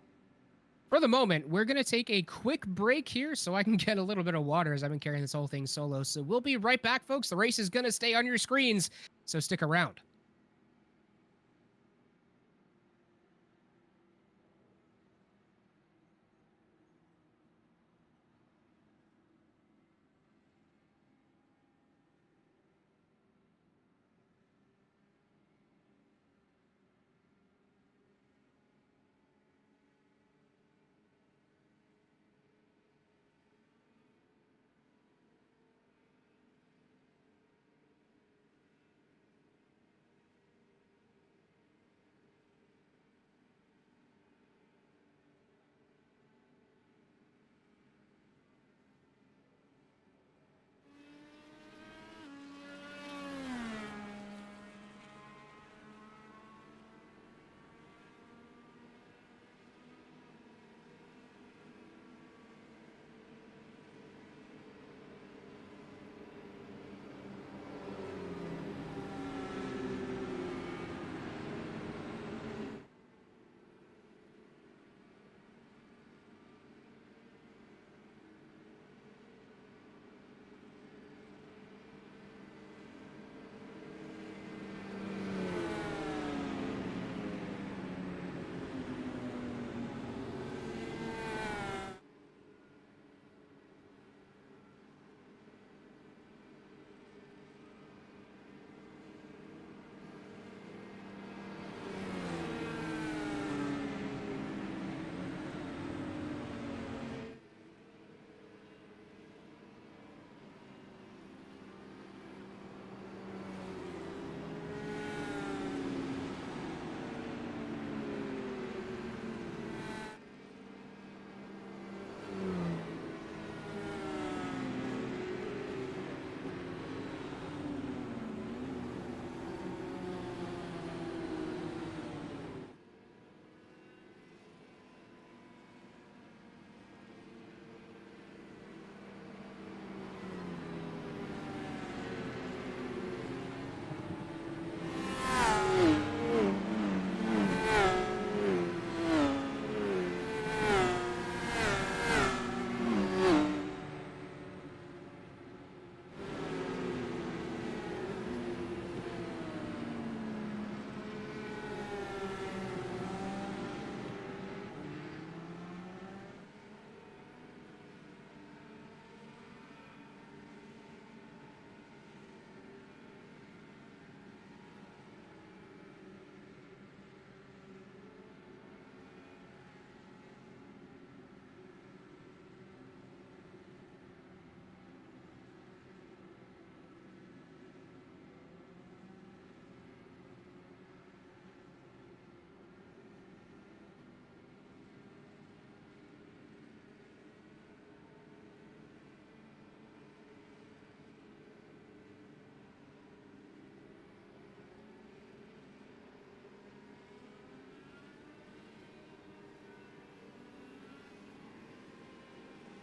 for the moment, we're going to take a quick break here so I can get a little bit of water, as I've been carrying this whole thing solo. So we'll be right back, folks. The race is going to stay on your screens, so stick around.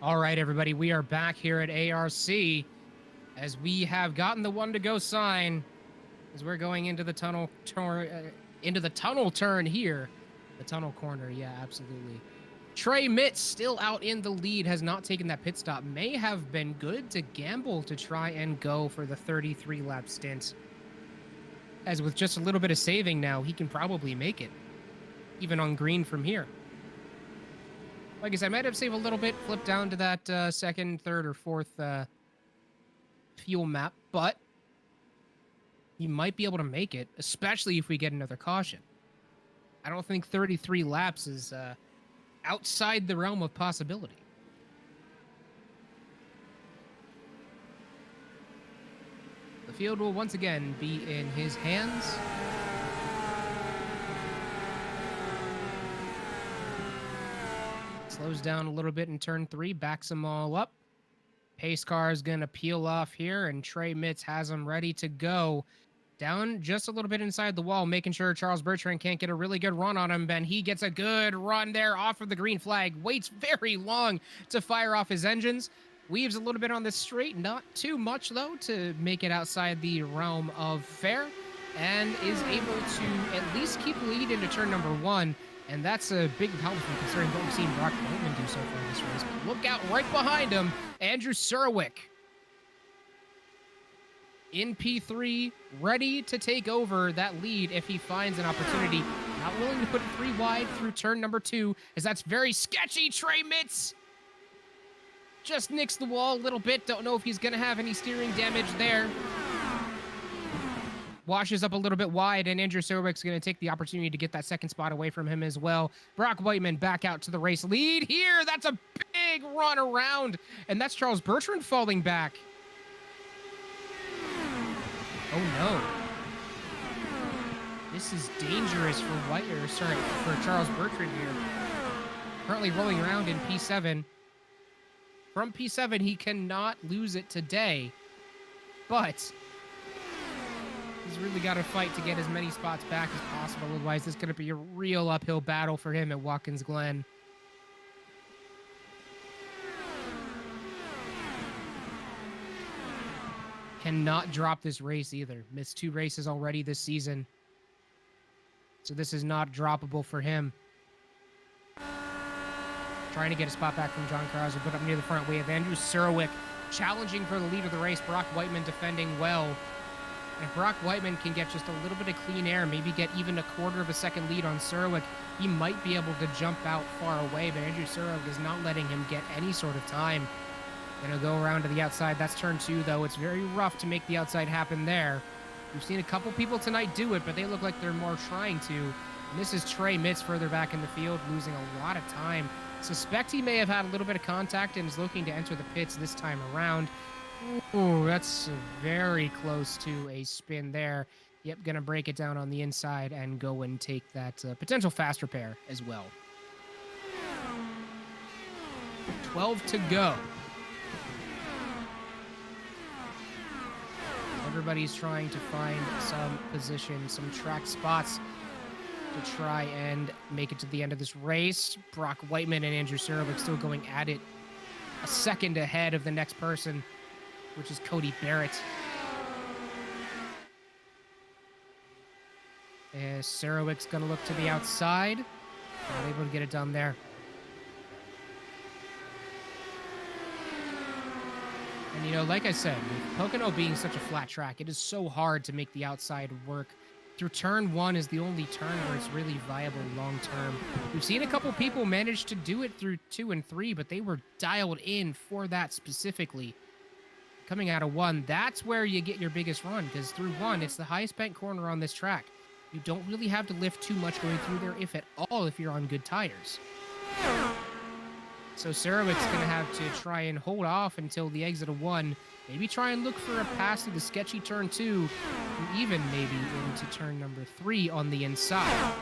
All right, everybody, we are back here at ARC as we have gotten the 1 to go sign as we're going into the tunnel turn here. The tunnel corner, yeah, absolutely. Trey Mitz still out in the lead, has not taken that pit stop. May have been good to gamble to try and go for the 33-lap stint. As with just a little bit of saving now, he can probably make it, even on green from here. Like I said, I might have saved a little bit, flip down to that second, third, or fourth fuel map, but he might be able to make it, especially if we get another caution. I don't think 33 laps is outside the realm of possibility. The field will once again be in his hands. Slows down a little bit in turn 3, backs them all up. Pace car is going to peel off here, and Trey Mitz has him ready to go. Down just a little bit inside the wall, making sure Charles Bertrand can't get a really good run on him. Ben, he gets a good run there off of the green flag. Waits very long to fire off his engines. Weaves a little bit on the straight, not too much, though, to make it outside the realm of fair. And is able to at least keep the lead into turn number 1. And that's a big help considering what we've seen Brock Whiteman do so far this race. But look out right behind him, Andrew Surwick. In P3, ready to take over that lead if he finds an opportunity. Not willing to put it 3 wide through turn number 2, as that's very sketchy. Trey Mitz just nicks the wall a little bit. Don't know if he's going to have any steering damage there. Washes up a little bit wide, and Andrew Surwick's going to take the opportunity to get that second spot away from him as well. Brock Whiteman back out to the race lead here. That's a big run around, and that's Charles Bertrand falling back. Oh no. This is dangerous for Charles Bertrand here. Currently rolling around in P7. From P7, he cannot lose it today, but he's really got to fight to get as many spots back as possible. Otherwise, this is going to be a real uphill battle for him at Watkins Glen. Cannot drop this race either. Missed 2 races already this season. So this is not droppable for him. Trying to get a spot back from John Krauser, but up near the front. We have Andrew Surwick challenging for the lead of the race. Brock Whiteman defending well. And if Brock Whiteman can get just a little bit of clean air, maybe get even a quarter of a second lead on Surwick, he might be able to jump out far away. But Andrew Surwick is not letting him get any sort of time. Gonna go around to the outside. That's turn 2, though. It's very rough to make the outside happen there. We've seen a couple people tonight do it, but they look like they're more trying to. And this is Trey Mitz further back in the field, losing a lot of time. Suspect he may have had a little bit of contact and is looking to enter the pits this time around. Ooh, that's very close to a spin there. Yep, gonna break it down on the inside and go and take that potential fast repair as well. 12 to go. Everybody's trying to find some position, some track spots to try and make it to the end of this race. Brock Whiteman and Andrew Surwick still going at it, a second ahead of the next person, which is Cody Barrett. And Surwick's going to look to the outside. Not able to get it done there. And, you know, like I said, with Pocono being such a flat track, it is so hard to make the outside work. Through turn 1 is the only turn where it's really viable long-term. We've seen a couple people manage to do it through 2 and 3, but they were dialed in for that specifically. Coming out of 1, that's where you get your biggest run, because through 1, it's the highest bent corner on this track. You don't really have to lift too much going through there, if at all, if you're on good tires. So Surwick's going to have to try and hold off until the exit of 1. Maybe try and look for a pass through the sketchy turn 2, and even maybe into turn number 3 on the inside.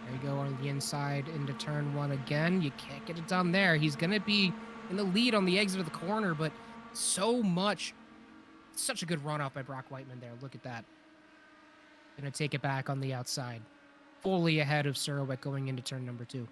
There you go on the inside into turn 1 again. You can't get it done there. He's going to be in the lead on the exit of the corner, but such a good run off by Brock Whiteman there. Look at that. Going to take it back on the outside. Fully ahead of Surwick going into turn number 2.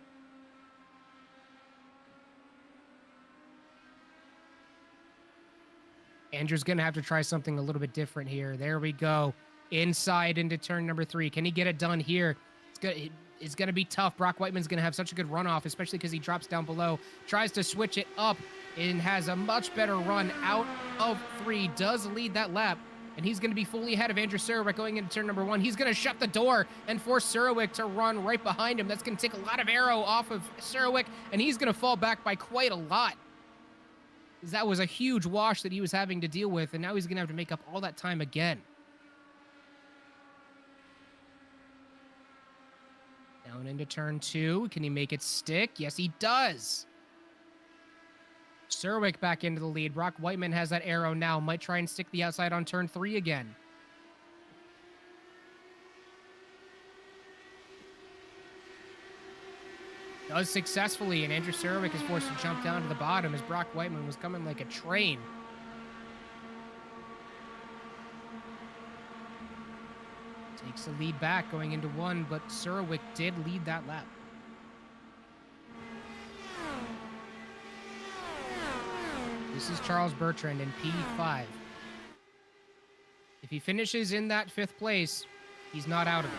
Andrew's going to have to try something a little bit different here. There we go. Inside into turn number 3. Can he get it done here? It's going to be tough. Brock Whiteman's going to have such a good runoff, especially because he drops down below. Tries to switch it up and has a much better run out of 3. Does lead that lap. And he's going to be fully ahead of Andrew Surwick going into turn number 1. He's going to shut the door and force Surwick to run right behind him. That's going to take a lot of aero off of Surwick, and he's going to fall back by quite a lot. That was a huge wash that he was having to deal with, and now he's going to have to make up all that time again. Down into turn 2. Can he make it stick? Yes, he does. Surwick back into the lead. Brock Whiteman has that arrow now. Might try and stick the outside on turn 3 again. Does successfully, and Andrew Surwick is forced to jump down to the bottom as Brock Whiteman was coming like a train. Takes the lead back going into 1, but Surwick did lead that lap. This is Charles Bertrand in P5. If he finishes in that 5th place, he's not out of it.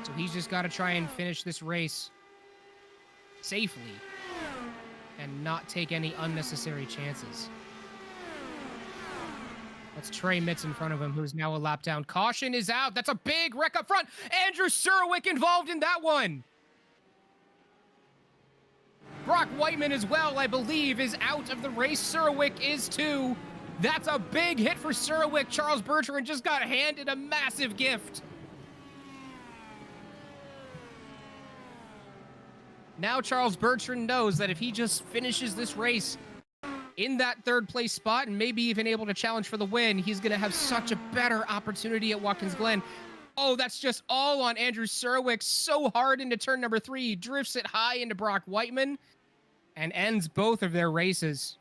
So he's just got to try and finish this race safely and not take any unnecessary chances. That's Trey Mitz in front of him, who's now a lap down. Caution is out. That's a big wreck up front. Andrew Surwick involved in that one. Brock Whiteman as well, I believe, is out of the race. Surwick is too. That's a big hit for Surwick. Charles Bertrand just got handed a massive gift. Now Charles Bertrand knows that if he just finishes this race in that 3rd place spot and maybe even able to challenge for the win, he's going to have such a better opportunity at Watkins Glen. Oh, that's just all on Andrew Surwick. So hard into turn number 3. He drifts it high into Brock Whiteman and ends both of their races.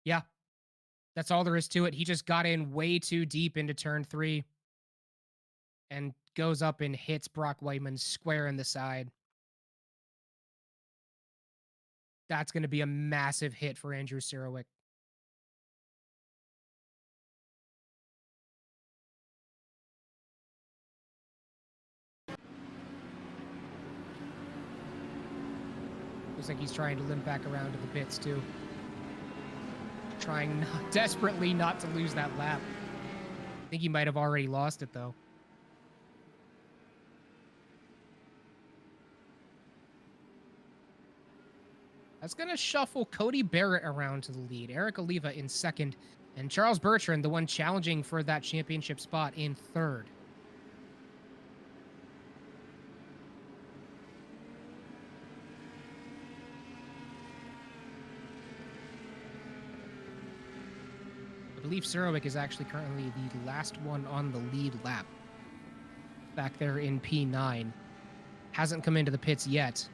Yeah, that's all there is to it. He just got in way too deep into turn 3 and goes up and hits Brock Whiteman square in the side. That's going to be a massive hit for Andrew Surwick. Looks like he's trying to limp back around to the pits, too. Trying desperately not to lose that lap. I think he might have already lost it, though. That's going to shuffle Cody Barrett around to the lead. Eric Oliva in 2nd. And Charles Bertrand, the one challenging for that championship spot, in 3rd. I believe Surwick is actually currently the last one on the lead lap. Back there in P9. Hasn't come into the pits yet.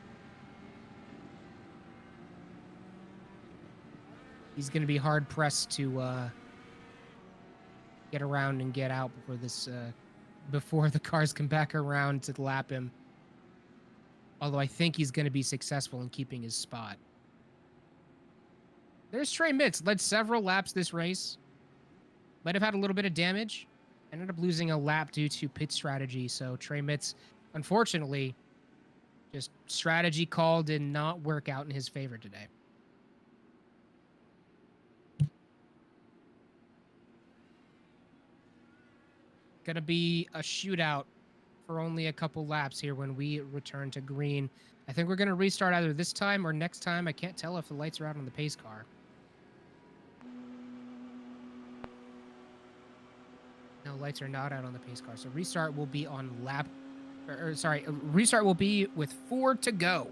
He's going to be hard-pressed to get around and get out before this, before the cars come back around to lap him. Although I think he's going to be successful in keeping his spot. There's Trey Mitz. Led several laps this race. Might have had a little bit of damage. Ended up losing a lap due to pit strategy. So Trey Mitz, unfortunately, just strategy call did not work out in his favor today. Gonna be a shootout for only a couple laps here when we return to green. I think we're gonna restart either this time or next time. I can't tell if the lights are out on the pace car. No, lights are not out on the pace car. So restart will be on lap, restart will be with 4 to go.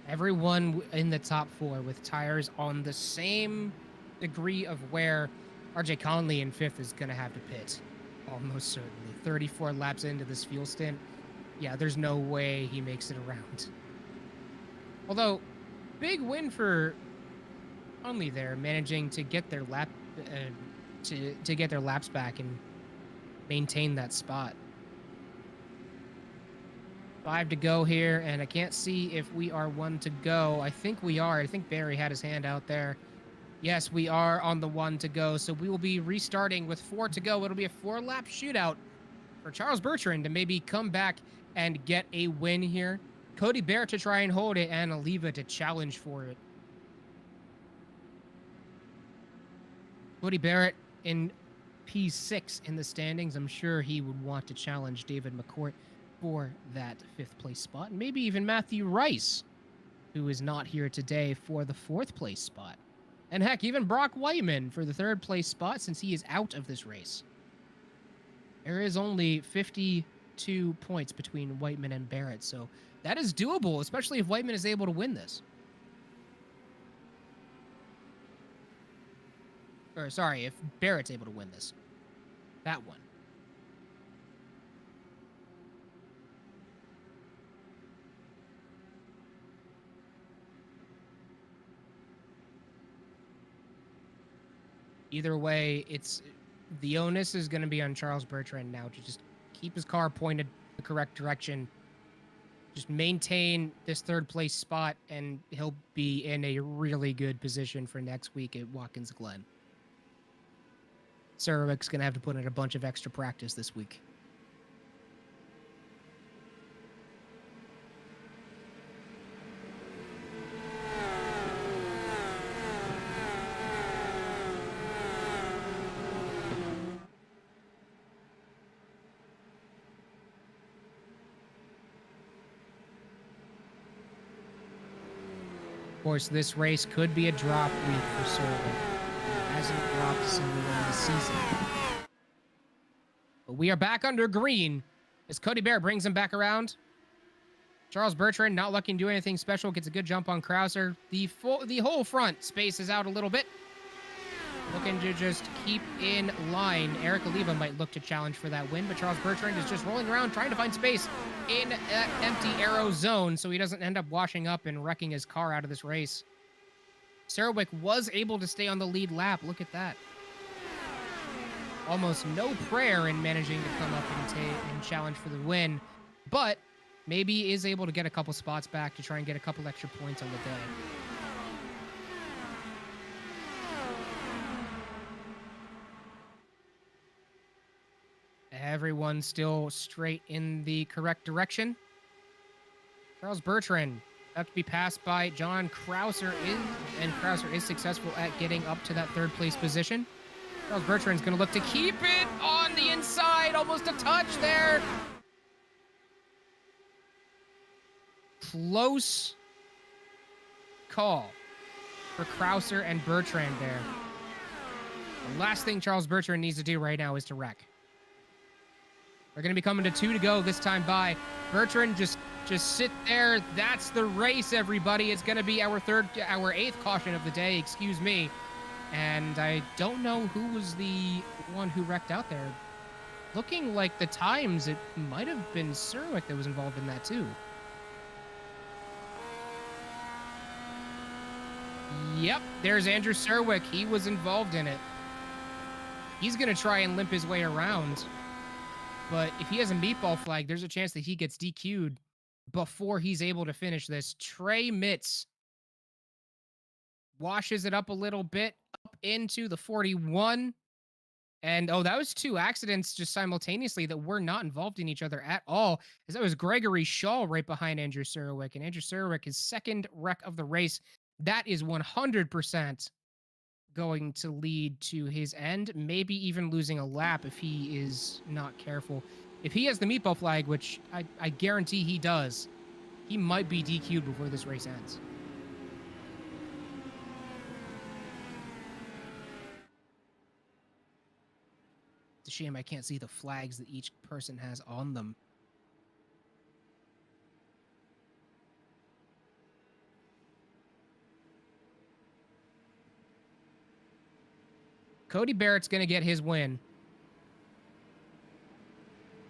Everyone in the top 4 with tires on the same degree of wear. RJ Conley in 5th is going to have to pit. Almost certainly. 34 laps into this fuel stint. Yeah, there's no way he makes it around. Although, big win for Conley there, managing to get their lap to get their laps back and maintain that spot. 5 to go here, and I can't see if we are 1 to go. I think we are. I think Barry had his hand out there. Yes, we are on the 1 to go, so we will be restarting with 4 to go. It'll be a 4-lap shootout for Charles Bertrand to maybe come back and get a win here. Cody Barrett to try and hold it, and Oliva to challenge for it. Cody Barrett in P6 in the standings. I'm sure he would want to challenge David McCourt for that 5th place spot. And maybe even Matthew Rice, who is not here today, for the 4th place spot. And heck, even Brock Whiteman for the 3rd place spot, since he is out of this race. There is only 52 points between Whiteman and Barrett, so that is doable, especially if Whiteman is able to win this. Or, sorry, if Barrett's able to win this. That one. Either way, the onus is going to be on Charles Bertrand now to just keep his car pointed the correct direction. Just maintain this 3rd place spot, and he'll be in a really good position for next week at Watkins Glen. Sarowick's going to have to put in a bunch of extra practice this week. Of course, this race could be a drop week for Sarowick. He hasn't dropped since the season. But we are back under green as Cody Barrett brings him back around. Charles Bertrand, not looking to do anything special, gets a good jump on Krauser. The whole front spaces out a little bit. Looking to just keep in line. Eric Oliva might look to challenge for that win, but Charles Bertrand is just rolling around trying to find space in that empty arrow zone so he doesn't end up washing up and wrecking his car out of this race. Sarowick was able to stay on the lead lap. Look at that. Almost no prayer in managing to come up and challenge for the win, but maybe is able to get a couple spots back to try and get a couple extra points on the day. Everyone still straight in the correct direction. Charles Bertrand have to be passed by John Krauser, and Krauser is successful at getting up to that 3rd place position. Charles Bertrand's going to look to keep it on the inside, almost a touch there. Close call for Krauser and Bertrand there. The last thing Charles Bertrand needs to do right now is to wreck. We're going to be coming to 2 to go this time by. Bertrand, just sit there. That's the race, everybody. It's going to be our 8th caution of the day, excuse me. And I don't know who was the one who wrecked out there. Looking like the times, it might have been Sarowick that was involved in that too. Yep, there's Andrew Sarowick. He was involved in it. He's going to try and limp his way around. But if he has a meatball flag, there's a chance that he gets DQ'd before he's able to finish this. Trey Mitz washes it up a little bit, up into the 41. And, oh, that was 2 accidents just simultaneously that were not involved in each other at all. As that was Gregory Shaw right behind Andrew Sarowick. And Andrew Sarowick, his 2nd wreck of the race. That is 100% going to lead to his end, maybe even losing a lap if he is not careful. If he has the meatball flag, which I guarantee he does, he might be DQ'd before this race ends. It's a shame I can't see the flags that each person has on them. Cody Barrett's going to get his win.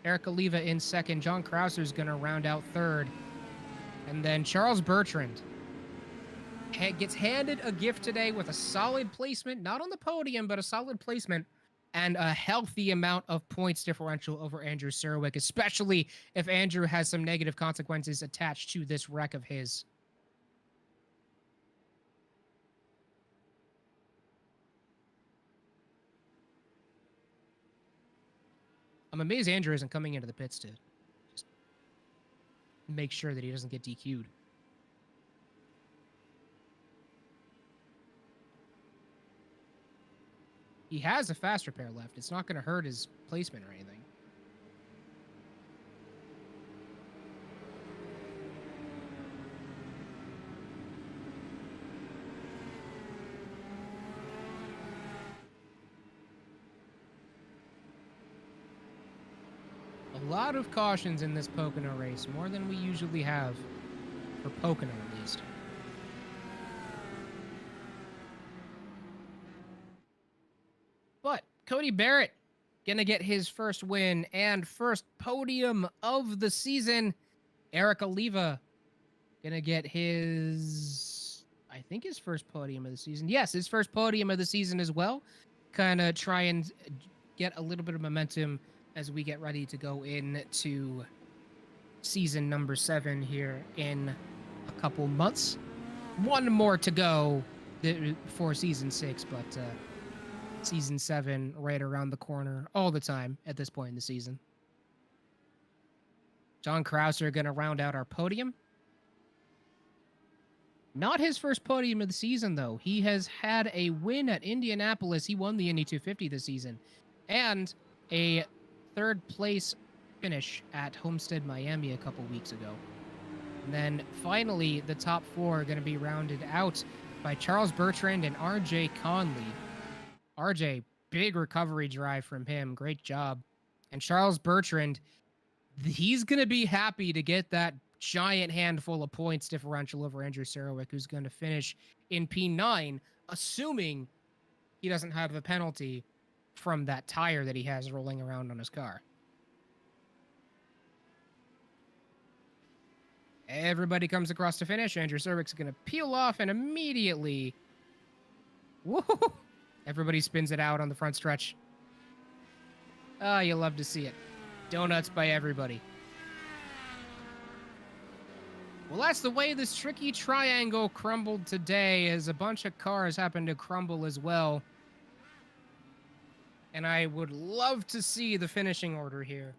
Eric Oliva in 2nd. John Krauser's going to round out 3rd. And then Charles Bertrand gets handed a gift today with a solid placement, not on the podium, but a solid placement and a healthy amount of points differential over Andrew Serwick, especially if Andrew has some negative consequences attached to this wreck of his. I'm amazed Andrew isn't coming into the pits to just make sure that he doesn't get DQ'd. He has a fast repair left. It's not going to hurt his placement or anything. A lot of cautions in this Pocono race, more than we usually have for Pocono at least. But Cody Barrett gonna get his first win and first podium of the season. Eric Oliva gonna get his, I think his first podium of the season. Yes, his first podium of the season as well. Kind of try and get a little bit of momentum as we get ready to go into season number 7 here in a couple months. One more to go for season 6, but season 7 right around the corner all the time at this point in the season. John Krauser going to round out our podium. Not his first podium of the season, though. He has had a win at Indianapolis. He won the Indy 250 this season. And a third place finish at Homestead, Miami a couple weeks ago. And then finally, the top 4 are going to be rounded out by Charles Bertrand and RJ Conley. RJ, big recovery drive from him. Great job. And Charles Bertrand, he's going to be happy to get that giant handful of points differential over Andrew Serwick, who's going to finish in P9, assuming he doesn't have a penalty from that tire that he has rolling around on his car. Everybody comes across to finish. Andrew Serwick's going to peel off and immediately... Woo! Everybody spins it out on the front stretch. Ah, you love to see it. Donuts by everybody. Well, that's the way this tricky triangle crumbled today, as a bunch of cars happened to crumble as well. And I would love to see the finishing order here.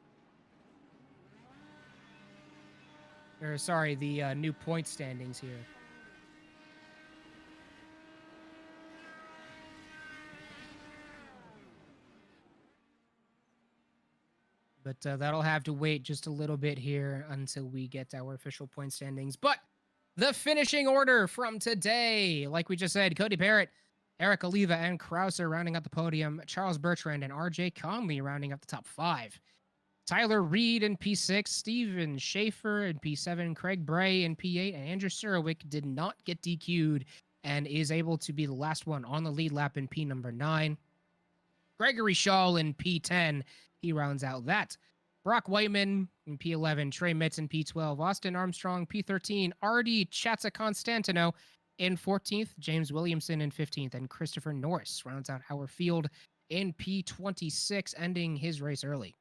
Or, sorry, the new point standings here. But that'll have to wait just a little bit here until we get our official point standings. But the finishing order from today, like we just said, Cody Barrett, Eric Oliva, and Krauser rounding out the podium. Charles Bertrand and RJ Conley rounding up the top 5. Tyler Reed in P6, Steven Schaefer in P7, Craig Bray in P8, and Andrew Serwick did not get DQ'd and is able to be the last one on the lead lap in P number 9. Gregory Shaw in P10, he rounds out that. Brock Whiteman in P11, Trey Mitz in P12, Austin Armstrong P13, Artie Chatsa-Constantino in 14th, James Williamson in 15th, and Christopher Norris rounds out our field in P26, ending his race early.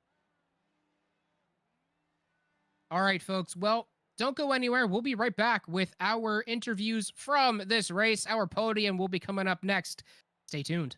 All right, folks. Well, don't go anywhere. We'll be right back with our interviews from this race. Our podium will be coming up next. Stay tuned.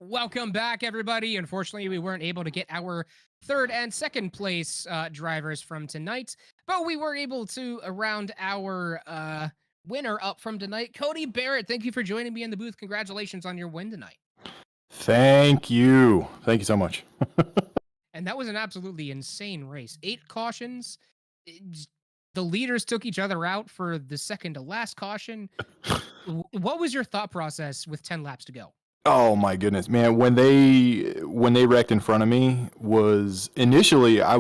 Welcome back, everybody. Unfortunately, we weren't able to get our third and second place drivers from tonight, but we were able to round our winner up from tonight. Cody Barrett, thank you for joining me in the booth. Congratulations on your win tonight. Thank you. Thank you so much. And that was an absolutely insane race. 8 cautions. The leaders took each other out for the second to last caution. What was your thought process with 10 laps to go? Oh my goodness, man! When they wrecked in front of me, was initially I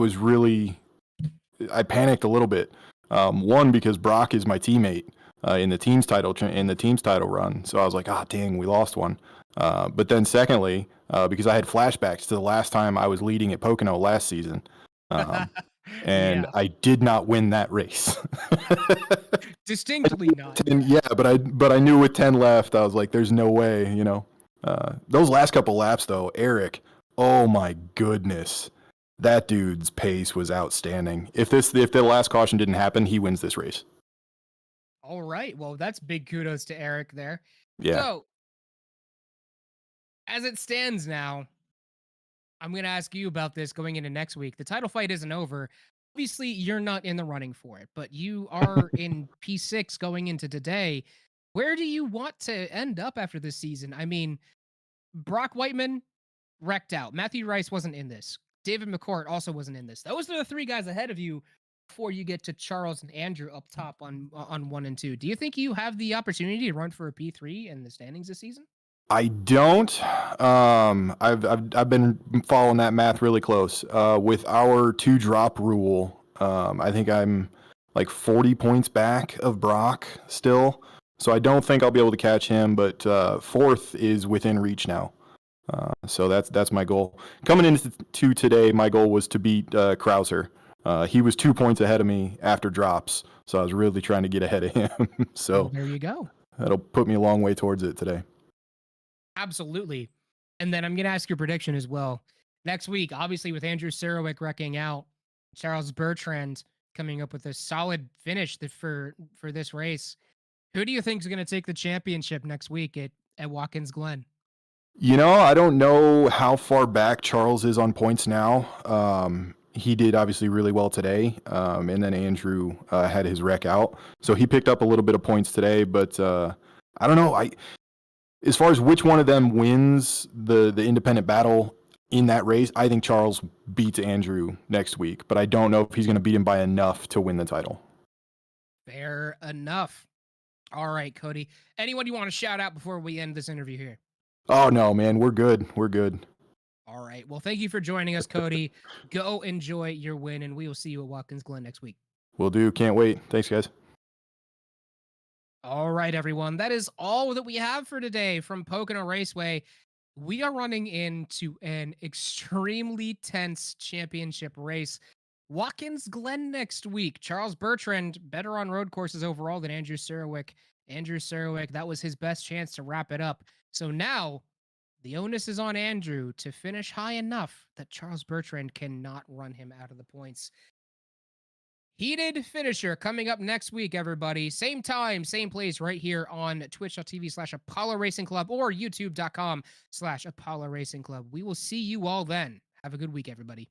panicked a little bit. One, because Brock is my teammate in the team's title run, so I was like, ah, dang, we lost one. But then secondly, because I had flashbacks to the last time I was leading at Pocono last season, and I did not win that race. Distinctly not. Yeah, but I knew with 10 left, I was like, there's no way, you know. Those last couple laps though, Eric, oh my goodness, that dude's pace was outstanding. If the last caution didn't happen, he wins this race. All right, well, that's big kudos to Eric there. Yeah. So, as it stands now, I'm going to ask you about this going into next week. The title fight isn't over. Obviously, you're not in the running for it, but you are in P6 going into today. Where do you want to end up after this season? I mean, Brock Whiteman wrecked out. Matthew Rice wasn't in this. David McCourt also wasn't in this. Those are the 3 guys ahead of you before you get to Charles and Andrew up top on 1 and 2. Do you think you have the opportunity to run for a P3 in the standings this season? I don't. I've been following that math really close. With our 2 drop rule, I think I'm like 40 points back of Brock still. So I don't think I'll be able to catch him, but 4th is within reach now. So that's my goal. Coming into today, my goal was to beat Krauser. He was 2 points ahead of me after drops, so I was really trying to get ahead of him. So there you go. That'll put me a long way towards it today. Absolutely. And then I'm going to ask your prediction as well. Next week, obviously with Andrew Sarowick wrecking out, Charles Bertrand coming up with a solid finish for this race. Who do you think is going to take the championship next week at Watkins Glen? You know, I don't know how far back Charles is on points now. He did obviously really well today, and then Andrew had his wreck out. So he picked up a little bit of points today, but I don't know. As far as which one of them wins the independent battle in that race, I think Charles beats Andrew next week, but I don't know if he's going to beat him by enough to win the title. Fair enough. All right, Cody. Anyone you want to shout out before we end this interview here? Oh, no, man. We're good. We're good. All right. Well, thank you for joining us, Cody. Go enjoy your win, and we will see you at Watkins Glen next week. Will do. Can't wait. Thanks, guys. All right, everyone. That is all that we have for today from Pocono Raceway. We are running into an extremely tense championship race. Watkins Glen next week. Charles Bertrand, better on road courses overall than Andrew Sarowick. Andrew Sarowick, that was his best chance to wrap it up. So now the onus is on Andrew to finish high enough that Charles Bertrand cannot run him out of the points. Heated finisher coming up next week, everybody. Same time, same place, right here on twitch.tv/Apollo Racing Club or youtube.com/Apollo Racing Club. We will see you all then. Have a good week, everybody.